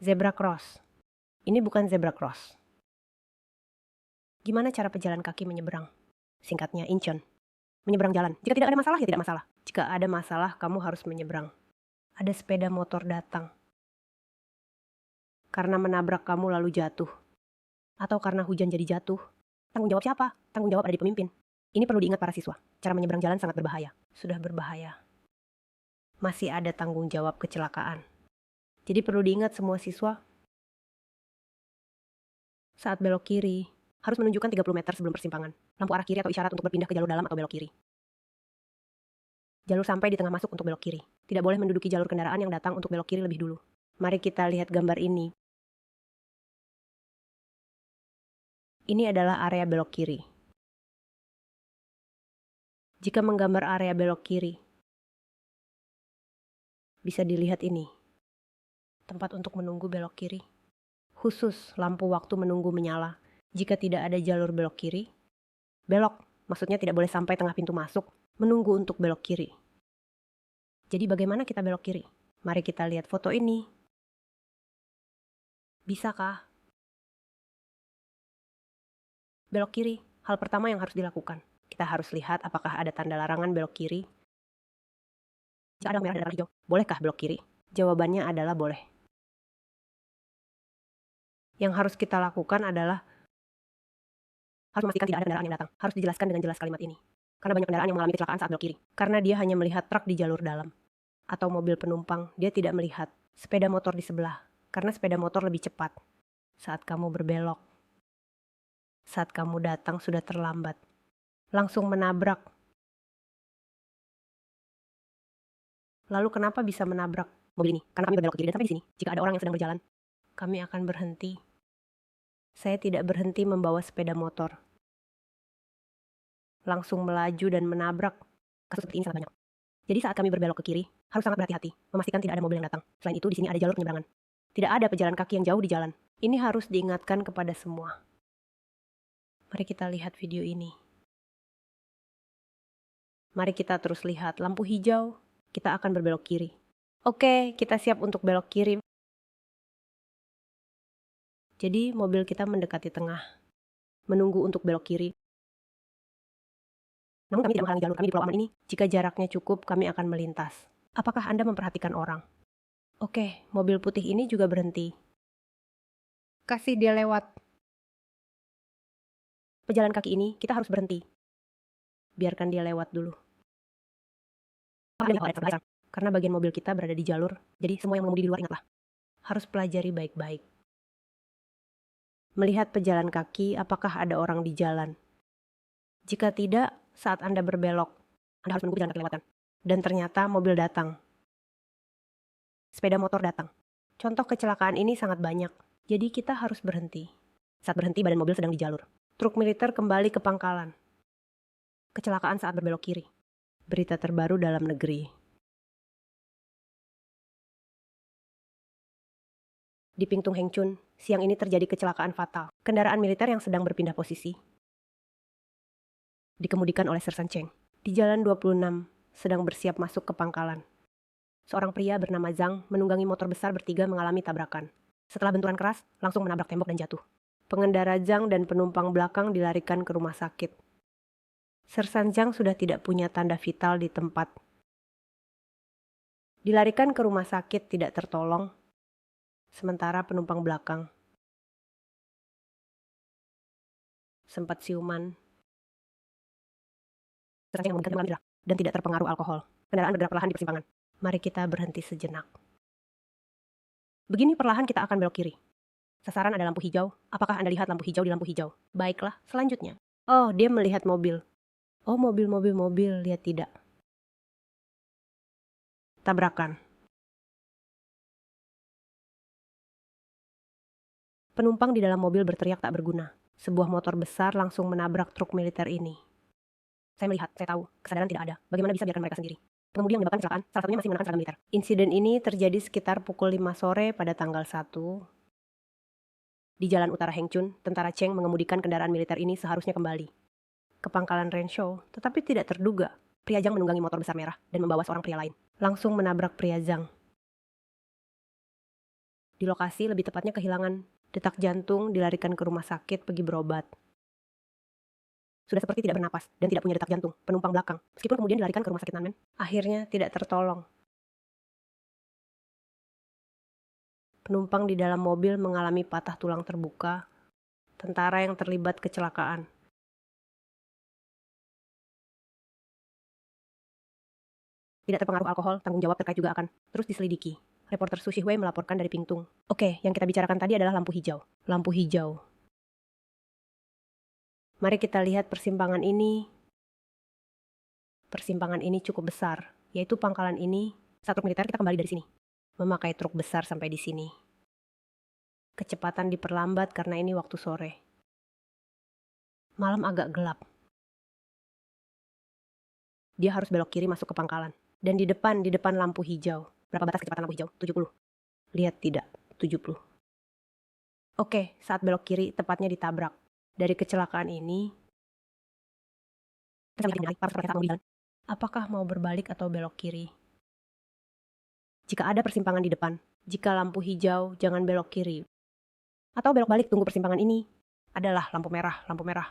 zebra cross. Ini bukan zebra cross. Gimana cara pejalan kaki menyeberang? Singkatnya, incheon. Menyeberang jalan. Jika tidak ada masalah, ya tidak masalah. Jika ada masalah, kamu harus menyeberang. Ada sepeda motor datang. Karena menabrak kamu lalu jatuh. Atau karena hujan jadi jatuh. Tanggung jawab siapa? Tanggung jawab ada di pemimpin. Ini perlu diingat para siswa. Cara menyeberang jalan sangat berbahaya. Sudah berbahaya. Masih ada tanggung jawab kecelakaan. Jadi perlu diingat semua siswa. Saat belok kiri, harus menunjukkan 30 meter sebelum persimpangan. Lampu arah kiri atau isyarat untuk berpindah ke jalur dalam atau belok kiri. Jalur sampai di tengah masuk untuk belok kiri. Tidak boleh menduduki jalur kendaraan yang datang untuk belok kiri lebih dulu. Mari kita lihat gambar ini. Ini adalah area belok kiri. Jika menggambar area belok kiri, bisa dilihat ini. Tempat untuk menunggu belok kiri. Khusus lampu waktu menunggu menyala. Jika tidak ada jalur belok kiri, belok, maksudnya tidak boleh sampai tengah pintu masuk, menunggu untuk belok kiri. Jadi bagaimana kita belok kiri? Mari kita lihat foto ini. Bisakah? Belok kiri, hal pertama yang harus dilakukan. Kita harus lihat apakah ada tanda larangan belok kiri. Jika ada merah dan hijau, bolehkah belok kiri? Jawabannya adalah boleh. Yang harus kita lakukan adalah harus memastikan tidak ada kendaraan yang datang. Harus dijelaskan dengan jelas kalimat ini. Karena banyak kendaraan yang mengalami kecelakaan saat belok kiri. Karena dia hanya melihat truk di jalur dalam. Atau mobil penumpang, dia tidak melihat sepeda motor di sebelah. Karena sepeda motor lebih cepat. Saat kamu berbelok. Saat kamu datang sudah terlambat. Langsung menabrak. Lalu kenapa bisa menabrak mobil ini? Karena kami berbelok ke kiri dan sampai di sini. Jika ada orang yang sedang berjalan, kami akan berhenti. Saya tidak berhenti membawa sepeda motor. Langsung melaju dan menabrak. Kasus seperti ini sangat banyak. Jadi saat kami berbelok ke kiri, harus sangat berhati-hati, memastikan tidak ada mobil yang datang. Selain itu, di sini ada jalur penyeberangan. Tidak ada pejalan kaki yang jauh di jalan. Ini harus diingatkan kepada semua. Mari kita lihat video ini. Mari kita terus lihat lampu hijau, kita akan berbelok kiri. Oke, kita siap untuk belok kiri. Jadi mobil kita mendekati tengah, menunggu untuk belok kiri. Namun kami tidak menghalangi jalur kami di pulau aman ini. Jika jaraknya cukup, kami akan melintas. Apakah Anda memperhatikan orang? Oke, mobil putih ini juga berhenti. Kasih dia lewat. Pejalan kaki ini, kita harus berhenti. Biarkan dia lewat dulu. Karena bagian mobil kita berada di jalur, jadi semua yang mengemudi di luar ingatlah. Harus pelajari baik-baik. Melihat pejalan kaki, apakah ada orang di jalan. Jika tidak, saat Anda berbelok, Anda harus menunggu jalan kaki lewatan. Dan ternyata mobil datang. Sepeda motor datang. Contoh kecelakaan ini sangat banyak, jadi kita harus berhenti. Saat berhenti, badan mobil sedang di jalur. Truk militer kembali ke pangkalan. Kecelakaan saat berbelok kiri. Berita terbaru dalam negeri. Di Pingtung Hengchun, siang ini terjadi kecelakaan fatal. Kendaraan militer yang sedang berpindah posisi dikemudikan oleh Sersan Cheng. Di Jalan 26, sedang bersiap masuk ke pangkalan. Seorang pria bernama Zhang menunggangi motor besar bertiga mengalami tabrakan. Setelah benturan keras, langsung menabrak tembok dan jatuh. Pengendara Zhang dan penumpang belakang dilarikan ke rumah sakit. Sersan Zhang sudah tidak punya tanda vital di tempat. Dilarikan ke rumah sakit tidak tertolong. Sementara penumpang belakang sempat siuman. Sersan Cheng mengalami cedera dan tidak terpengaruh alkohol. Kendaraan bergerak perlahan di persimpangan. Mari kita berhenti sejenak. Begini perlahan kita akan belok kiri. Sasaran ada lampu hijau. Apakah Anda lihat lampu hijau di lampu hijau? Baiklah, selanjutnya. Oh, dia melihat mobil. Oh, mobil. Lihat tidak. Tabrakan. Penumpang di dalam mobil berteriak tak berguna. Sebuah motor besar langsung menabrak truk militer ini. Saya melihat, saya tahu, kesadaran tidak ada. Bagaimana bisa biarkan mereka sendiri? Pengemudi yang menyebabkan kecelakaan, salah satunya masih menggunakan seragam militer. Insiden ini terjadi sekitar pukul 5 sore pada tanggal 1. Di Jalan Utara Hengchun, tentara Cheng mengemudikan kendaraan militer ini seharusnya kembali ke pangkalan Renshaw, tetapi tidak terduga. Pria Zhang menunggangi motor besar merah dan membawa seorang pria lain. Langsung menabrak pria Zhang. Di lokasi, lebih tepatnya kehilangan detak jantung, dilarikan ke rumah sakit pergi berobat. Sudah seperti tidak bernapas dan tidak punya detak jantung, penumpang belakang. Meskipun kemudian dilarikan ke rumah sakit Nanmen, akhirnya tidak tertolong. Penumpang di dalam mobil mengalami patah tulang terbuka. Tentara yang terlibat kecelakaan. Tidak terpengaruh alkohol, tanggung jawab terkait juga akan terus diselidiki. Reporter Su Shihui melaporkan dari Pingtung. Oke, yang kita bicarakan tadi adalah lampu hijau. Lampu hijau. Mari kita lihat persimpangan ini. Persimpangan ini cukup besar, yaitu pangkalan ini. Saat truk militer kita kembali dari sini. Memakai truk besar sampai di sini. Kecepatan diperlambat karena ini waktu sore. Malam agak gelap. Dia harus belok kiri masuk ke pangkalan. Dan di depan lampu hijau. Berapa batas kecepatan lampu hijau? 70. Lihat tidak, 70. Oke, saat belok kiri tepatnya ditabrak. Dari kecelakaan ini, apakah mau berbalik atau belok kiri? Jika ada persimpangan di depan, jika lampu hijau, jangan belok kiri. Atau belok balik, tunggu persimpangan ini. Adalah lampu merah, lampu merah.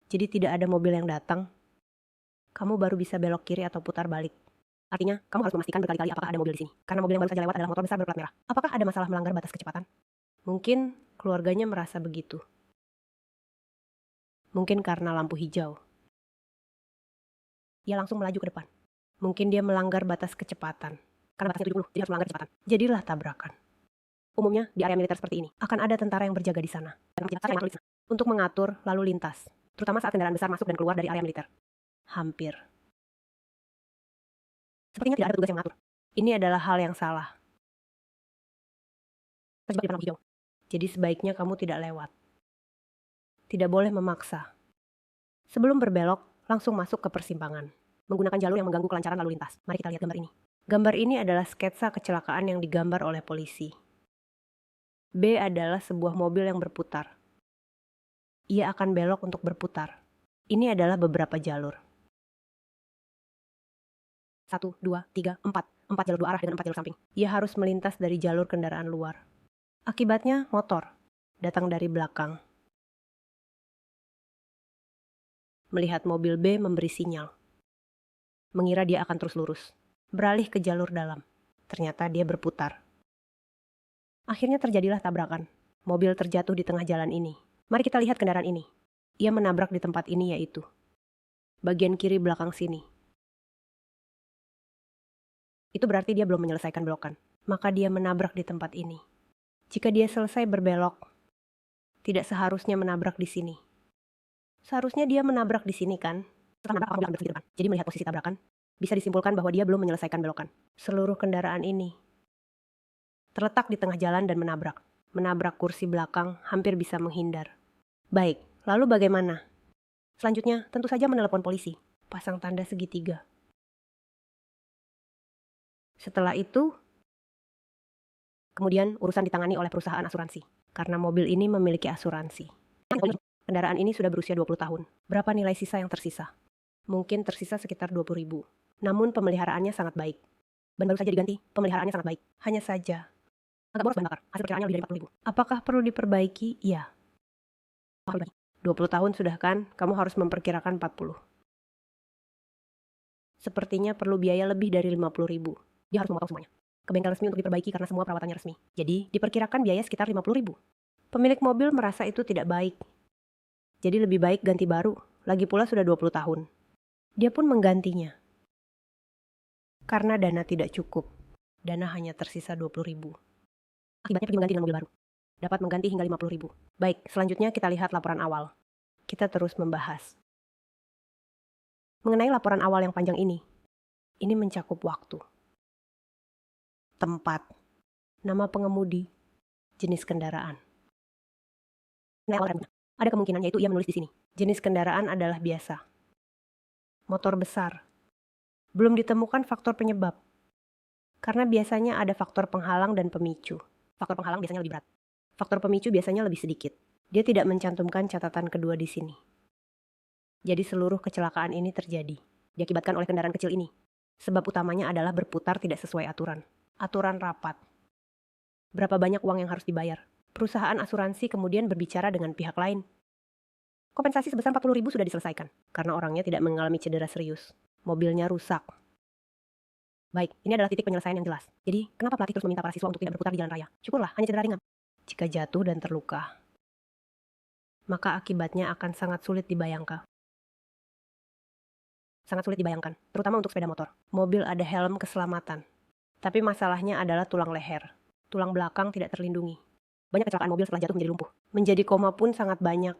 Jadi tidak ada mobil yang datang. Kamu baru bisa belok kiri atau putar balik. Artinya, kamu harus memastikan berkali-kali apakah ada mobil di sini. Karena mobil yang baru saja lewat adalah motor besar berplat merah. Apakah ada masalah melanggar batas kecepatan? Mungkin keluarganya merasa begitu. Mungkin karena lampu hijau. Ia langsung melaju ke depan. Mungkin dia melanggar batas kecepatan. Karena batasnya 70, jadi harus melanggar kecepatan. Jadilah tabrakan. Umumnya, di area militer seperti ini, akan ada tentara yang berjaga di sana. Untuk mengatur lalu lintas. Terutama saat kendaraan besar masuk dan keluar dari area militer. Hampir. Sepertinya tidak ada petugas yang mengatur. Ini adalah hal yang salah. Terjebak di lampu hijau. Jadi sebaiknya kamu tidak lewat. Tidak boleh memaksa. Sebelum berbelok, langsung masuk ke persimpangan. Menggunakan jalur yang mengganggu kelancaran lalu lintas. Mari kita lihat gambar ini. Gambar ini adalah sketsa kecelakaan yang digambar oleh polisi. B adalah sebuah mobil yang berputar. Ia akan belok untuk berputar. Ini adalah beberapa jalur. 1, 2, 3, 4. 4 jalur 2 arah dengan 4 jalur samping. Ia harus melintas dari jalur kendaraan luar. Akibatnya motor datang dari belakang. Melihat mobil B memberi sinyal. Mengira dia akan terus lurus. Beralih ke jalur dalam. Ternyata dia berputar. Akhirnya terjadilah tabrakan. Mobil terjatuh di tengah jalan ini. Mari kita lihat kendaraan ini. Ia menabrak di tempat ini yaitu bagian kiri belakang sini. Itu berarti dia belum menyelesaikan belokan. Maka dia menabrak di tempat ini. Jika dia selesai berbelok, tidak seharusnya menabrak di sini. Seharusnya dia menabrak di sini kan? Setelah menabrak, mobil ambil di depan. Jadi melihat posisi tabrakan, bisa disimpulkan bahwa dia belum menyelesaikan belokan. Seluruh kendaraan ini terletak di tengah jalan dan menabrak. Menabrak kursi belakang, hampir bisa menghindar. Baik, lalu bagaimana? Selanjutnya, tentu saja menelepon polisi. Pasang tanda segitiga. Setelah itu, kemudian urusan ditangani oleh perusahaan asuransi. Karena mobil ini memiliki asuransi. Kendaraan ini sudah berusia 20 tahun. Berapa nilai sisa yang tersisa? Mungkin tersisa sekitar 20.000. Namun pemeliharaannya sangat baik. Ban baru saja diganti, pemeliharaannya sangat baik. Hanya saja, agak boros bahan bakar. Hasil perkiraannya lebih dari 40.000. Apakah perlu diperbaiki? Iya. 20 tahun sudah kan, kamu harus memperkirakan 40. Sepertinya perlu biaya lebih dari 50.000. Dia harus memotong semuanya ke bengkel resmi untuk diperbaiki karena semua perawatannya resmi. Jadi, diperkirakan biaya sekitar 50.000. Pemilik mobil merasa itu tidak baik. Jadi lebih baik ganti baru. Lagi pula sudah 20 tahun. Dia pun menggantinya. Karena dana tidak cukup. Dana hanya tersisa 20.000. Akibatnya pergi mengganti dengan mobil baru. Dapat mengganti hingga 50.000. Baik, selanjutnya kita lihat laporan awal. Kita terus membahas. Mengenai laporan awal yang panjang ini mencakup waktu, tempat, nama pengemudi, jenis kendaraan. Ada kemungkinan yaitu ia menulis di sini. Jenis kendaraan adalah biasa. Motor besar. Belum ditemukan faktor penyebab. Karena biasanya ada faktor penghalang dan pemicu. Faktor penghalang biasanya lebih berat. Faktor pemicu biasanya lebih sedikit. Dia tidak mencantumkan catatan kedua di sini. Jadi seluruh kecelakaan ini terjadi diakibatkan oleh kendaraan kecil ini. Sebab utamanya adalah berputar tidak sesuai aturan. Aturan rapat. Berapa banyak uang yang harus dibayar? Perusahaan asuransi kemudian berbicara dengan pihak lain. Kompensasi sebesar 40.000 sudah diselesaikan, karena orangnya tidak mengalami cedera serius. Mobilnya rusak. Baik, ini adalah titik penyelesaian yang jelas. Jadi, kenapa pelatih terus meminta para siswa untuk tidak berputar di jalan raya? Syukurlah, hanya cedera ringan. Jika jatuh dan terluka, maka akibatnya akan sangat sulit dibayangkan. Sangat sulit dibayangkan, terutama untuk sepeda motor. Mobil ada helm keselamatan. Tapi masalahnya adalah tulang leher. Tulang belakang tidak terlindungi. Banyak kecelakaan mobil setelah jatuh menjadi lumpuh. Menjadi koma pun sangat banyak.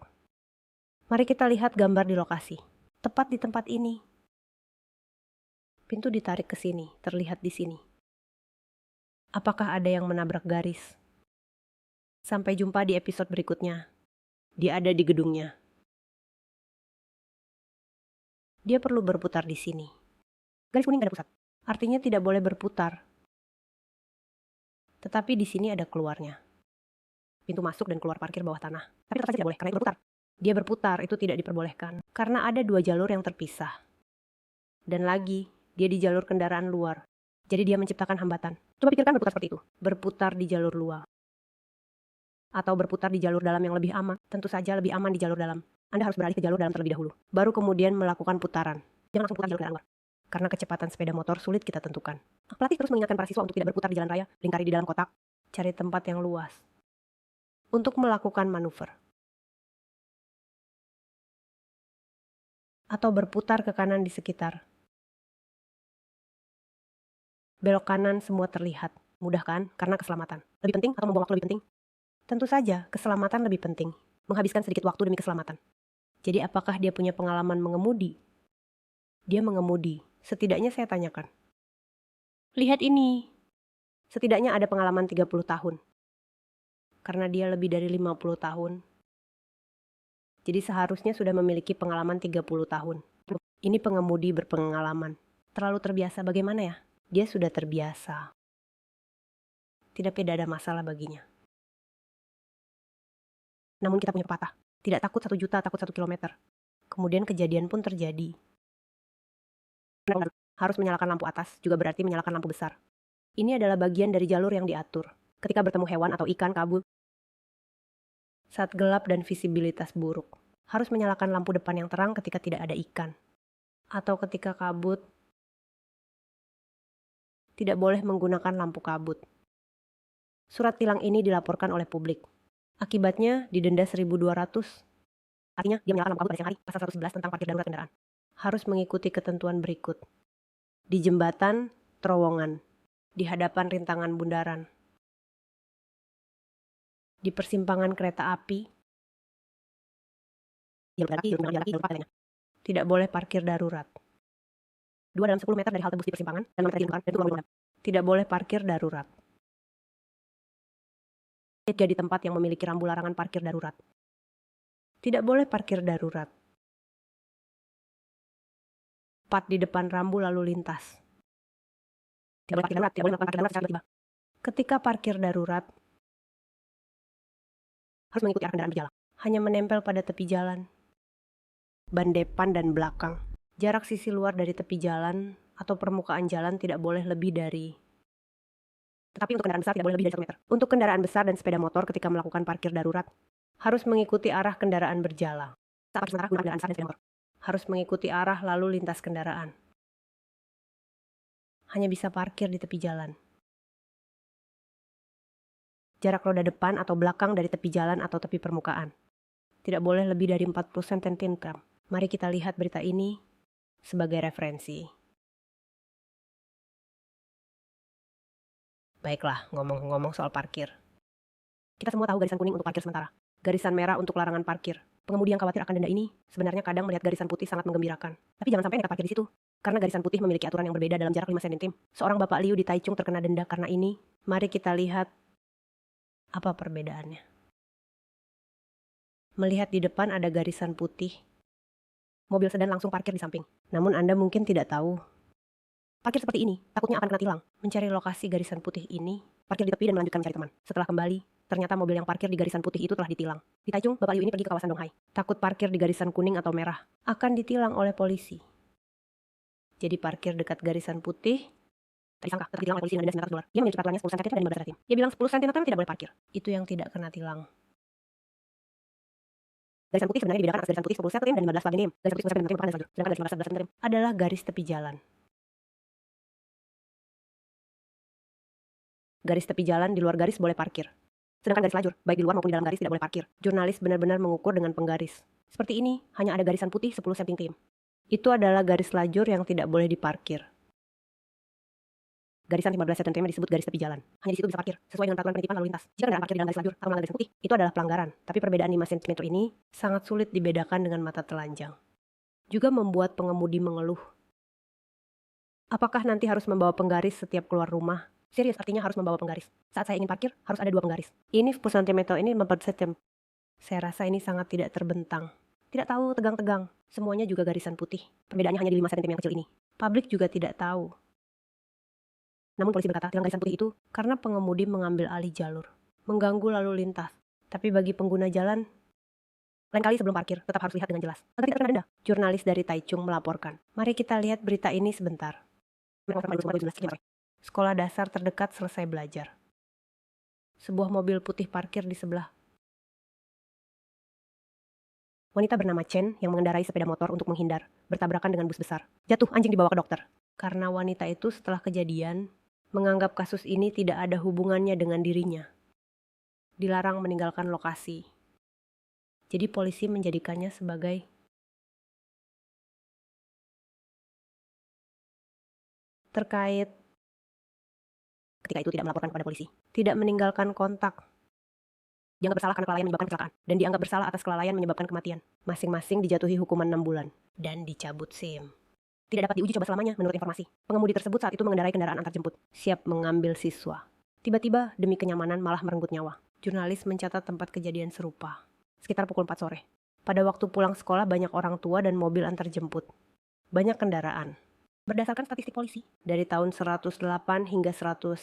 Mari kita lihat gambar di lokasi. Tepat di tempat ini. Pintu ditarik ke sini, terlihat di sini. Apakah ada yang menabrak garis? Sampai jumpa di episode berikutnya. Dia ada di gedungnya. Dia perlu berputar di sini. Garis kuning ada pusat. Artinya tidak boleh berputar. Tetapi di sini ada keluarnya. Pintu masuk dan keluar parkir bawah tanah. Tapi tetap saja tidak boleh, karena itu berputar. Dia berputar, itu tidak diperbolehkan. Karena ada dua jalur yang terpisah. Dan lagi, dia di jalur kendaraan luar. Jadi dia menciptakan hambatan. Coba pikirkan berputar seperti itu. Berputar di jalur luar. Atau berputar di jalur dalam yang lebih aman. Tentu saja lebih aman di jalur dalam. Anda harus beralih ke jalur dalam terlebih dahulu. Baru kemudian melakukan putaran. Jangan langsung putar jalur kendaraan luar. Karena kecepatan sepeda motor sulit kita tentukan. Pelatih terus mengingatkan para siswa untuk tidak berputar di jalan raya, lingkari di dalam kotak, cari tempat yang luas. Untuk melakukan manuver. Atau berputar ke kanan di sekitar. Belok kanan semua terlihat. Mudah kan? Karena keselamatan. Lebih penting atau membuang waktu lebih penting? Tentu saja, keselamatan lebih penting. Menghabiskan sedikit waktu demi keselamatan. Jadi apakah dia punya pengalaman mengemudi? Dia mengemudi. Setidaknya saya tanyakan. Lihat ini. Setidaknya ada pengalaman 30 tahun. Karena dia lebih dari 50 tahun. Jadi seharusnya sudah memiliki pengalaman 30 tahun. Ini pengemudi berpengalaman. Terlalu terbiasa bagaimana ya? Dia sudah terbiasa. Tidak ada masalah baginya. Namun kita punya pepatah. Tidak takut 1 juta, takut 1 kilometer. Kemudian kejadian pun terjadi. Harus menyalakan lampu atas juga berarti menyalakan lampu besar. Ini adalah bagian dari jalur yang diatur. Ketika bertemu hewan atau ikan kabut. Saat gelap dan visibilitas buruk. Harus menyalakan lampu depan yang terang ketika tidak ada ikan. Atau ketika kabut. Tidak boleh menggunakan lampu kabut. Surat tilang ini dilaporkan oleh publik. Akibatnya didenda 1.200. Artinya dia menyalakan lampu kabut pada siang hari. Pasal 111 tentang parkir darurat kendaraan. Harus mengikuti ketentuan berikut. Di jembatan, terowongan. Di hadapan rintangan bundaran. Di persimpangan kereta api. Tidak boleh parkir darurat. 2 dalam 10 meter dari halte bus di persimpangan dan tidak boleh parkir darurat. Jadi tempat yang memiliki rambu larangan parkir darurat. Tidak boleh parkir darurat. 4 di depan rambu lalu lintas. Tidak boleh parkir darurat, tidak boleh melakukan parkir darurat secara tiba-tiba. Ketika parkir darurat, harus mengikuti arah kendaraan berjalan. Hanya menempel pada tepi jalan. Ban depan dan belakang. Jarak sisi luar dari tepi jalan atau permukaan jalan tidak boleh lebih dari. Tetapi untuk kendaraan besar tidak boleh lebih dari 1 meter. Untuk kendaraan besar dan sepeda motor ketika melakukan parkir darurat, harus mengikuti arah kendaraan berjalan. Saat parkir sementara gunakan kendaraan besar dan sepeda motor. Harus mengikuti arah lalu lintas kendaraan. Hanya bisa parkir di tepi jalan. Jarak roda depan atau belakang dari tepi jalan atau tepi permukaan. Tidak boleh lebih dari 40 cm. Mari kita lihat berita ini sebagai referensi. Baiklah, ngomong-ngomong soal parkir. Kita semua tahu garisan kuning untuk parkir sementara. Garisan merah untuk larangan parkir. Pengemudi yang khawatir akan denda ini sebenarnya kadang melihat garisan putih sangat menggembirakan. Tapi jangan sampai nekat parkir di situ. Karena garisan putih memiliki aturan yang berbeda dalam jarak 5 cm. Seorang Bapak Liu di Taichung terkena denda karena ini. Mari kita lihat apa perbedaannya. Melihat di depan ada garisan putih. Mobil sedan langsung parkir di samping. Namun Anda mungkin tidak tahu Parkir seperti ini, takutnya akan kena tilang. Mencari lokasi garisan putih ini, parkir di tepi dan melanjutkan mencari teman. Setelah kembali, ternyata mobil yang parkir di garisan putih itu telah ditilang. Di Taichung, Bapak Liu ini pergi ke kawasan Donghai. Takut parkir di garisan kuning atau merah akan ditilang oleh polisi. Jadi parkir dekat garisan putih, tadi sangka tetap ditilang oleh polisi dengan denda $900. Dia memiliki peraturannya 10 cm dan 15 cm. Dia bilang 10 cm tidak boleh parkir. Itu yang tidak kena tilang. Garisan putih sebenarnya dibedakan atas garisan putih 10 cm dan 15 cm. Garisan putih 10 cm merupakan garis lajur, sedangkan garis 15 cm adalah garis tepi jalan. Garis tepi jalan di luar garis boleh parkir. Sedangkan garis lajur, baik di luar maupun di dalam garis tidak boleh parkir. Jurnalis benar-benar mengukur dengan penggaris. Seperti ini, hanya ada garisan putih 10 cm. Itu adalah garis lajur yang tidak boleh diparkir. Garisan 15 cm disebut garis tepi jalan. Hanya di situ bisa parkir, sesuai dengan peraturan penitipan lalu lintas. Jika kendaraan parkir di dalam garis lajur atau melanggar garis putih, itu adalah pelanggaran. Tapi perbedaan 5 cm ini sangat sulit dibedakan dengan mata telanjang. Juga membuat pengemudi mengeluh. Apakah nanti harus membawa penggaris setiap keluar rumah? Serius, artinya harus membawa penggaris. Saat saya ingin parkir, harus ada 2 penggaris. Ini 10 cm, ini 15 cm. Saya rasa ini sangat tidak terbentang. Tidak tahu, tegang-tegang. Semuanya juga garisan putih. Perbedaannya hanya di 5 cm yang kecil ini. Publik juga tidak tahu. Namun polisi berkata, tilang garisan putih itu karena pengemudi mengambil alih jalur, mengganggu lalu lintas. Tapi bagi pengguna jalan, lain kali sebelum parkir, tetap harus lihat dengan jelas agar tidak kena denda. Jurnalis dari Taichung melaporkan. Mari kita lihat berita ini sebentar. Sekolah dasar terdekat selesai belajar. Sebuah mobil putih parkir di sebelah. Wanita bernama Chen yang mengendarai sepeda motor untuk menghindar, bertabrakan dengan bus besar. Jatuh, anjing dibawa ke dokter. Karena wanita itu setelah kejadian, menganggap kasus ini tidak ada hubungannya dengan dirinya. Dilarang meninggalkan lokasi. Jadi polisi menjadikannya sebagai terkait ketika itu tidak melaporkan kepada polisi. Tidak meninggalkan kontak. Dianggap bersalah karena kelalaian menyebabkan kecelakaan. Dan dianggap bersalah atas kelalaian menyebabkan kematian. Masing-masing dijatuhi hukuman 6 bulan. Dan dicabut SIM. Tidak dapat diuji coba selamanya menurut informasi. Pengemudi tersebut saat itu mengendarai kendaraan antarjemput. Siap mengambil siswa. Tiba-tiba demi kenyamanan malah merenggut nyawa. Jurnalis mencatat tempat kejadian serupa. Sekitar pukul 4 sore. Pada waktu pulang sekolah banyak orang tua dan mobil antarjemput. Banyak kendaraan. Berdasarkan statistik polisi, dari tahun 108 hingga 110,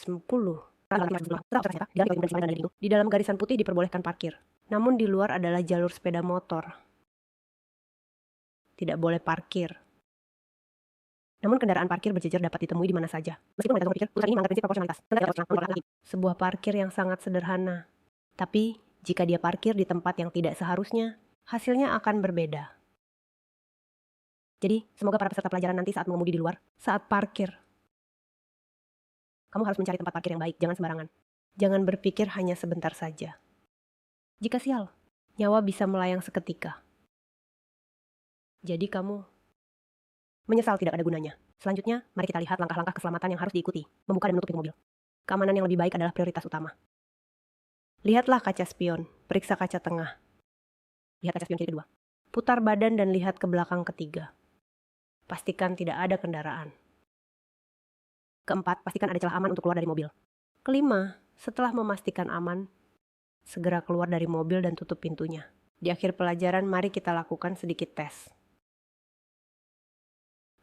di dalam garisan putih diperbolehkan parkir. Namun di luar adalah jalur sepeda motor. Tidak boleh parkir. Namun kendaraan parkir berjejer dapat ditemui di mana saja. Meskipun mereka berpikir, putusan ini menganggap prinsip proporsionalitas. Sebuah parkir yang sangat sederhana. Tapi, jika dia parkir di tempat yang tidak seharusnya, hasilnya akan berbeda. Jadi, semoga para peserta pelajaran nanti saat mengemudi di luar, saat parkir, kamu harus mencari tempat parkir yang baik, jangan sembarangan. Jangan berpikir hanya sebentar saja. Jika sial, nyawa bisa melayang seketika. Jadi kamu menyesal tidak ada gunanya. Selanjutnya, mari kita lihat langkah-langkah keselamatan yang harus diikuti. Membuka dan menutup pintu mobil. Keamanan yang lebih baik adalah prioritas utama. Lihatlah kaca spion, periksa kaca tengah. Lihat kaca spion kiri kedua. Putar badan dan lihat ke belakang ketiga. Pastikan tidak ada kendaraan. Keempat, pastikan ada celah aman untuk keluar dari mobil. Kelima, setelah memastikan aman, segera keluar dari mobil dan tutup pintunya. Di akhir pelajaran, mari kita lakukan sedikit tes.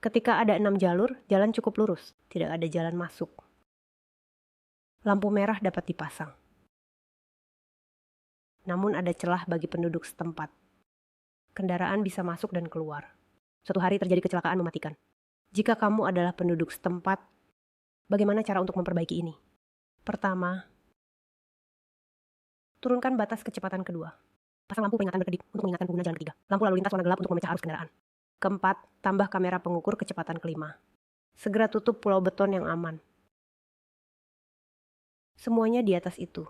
Ketika ada 6 jalur, jalan cukup lurus, tidak ada jalan masuk. Lampu merah dapat dipasang. Namun ada celah bagi penduduk setempat. Kendaraan bisa masuk dan keluar. Suatu hari terjadi kecelakaan mematikan. Jika kamu adalah penduduk setempat, bagaimana cara untuk memperbaiki ini? Pertama, turunkan batas kecepatan kedua. Pasang lampu peringatan berkedip untuk mengingatkan pengguna jalan ketiga. Lampu lalu lintas warna gelap untuk memecah arus kendaraan. Keempat, tambah kamera pengukur kecepatan kelima. Segera tutup pulau beton yang aman. Semuanya di atas itu.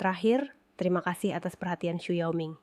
Terakhir, terima kasih atas perhatian Xu Yaoming.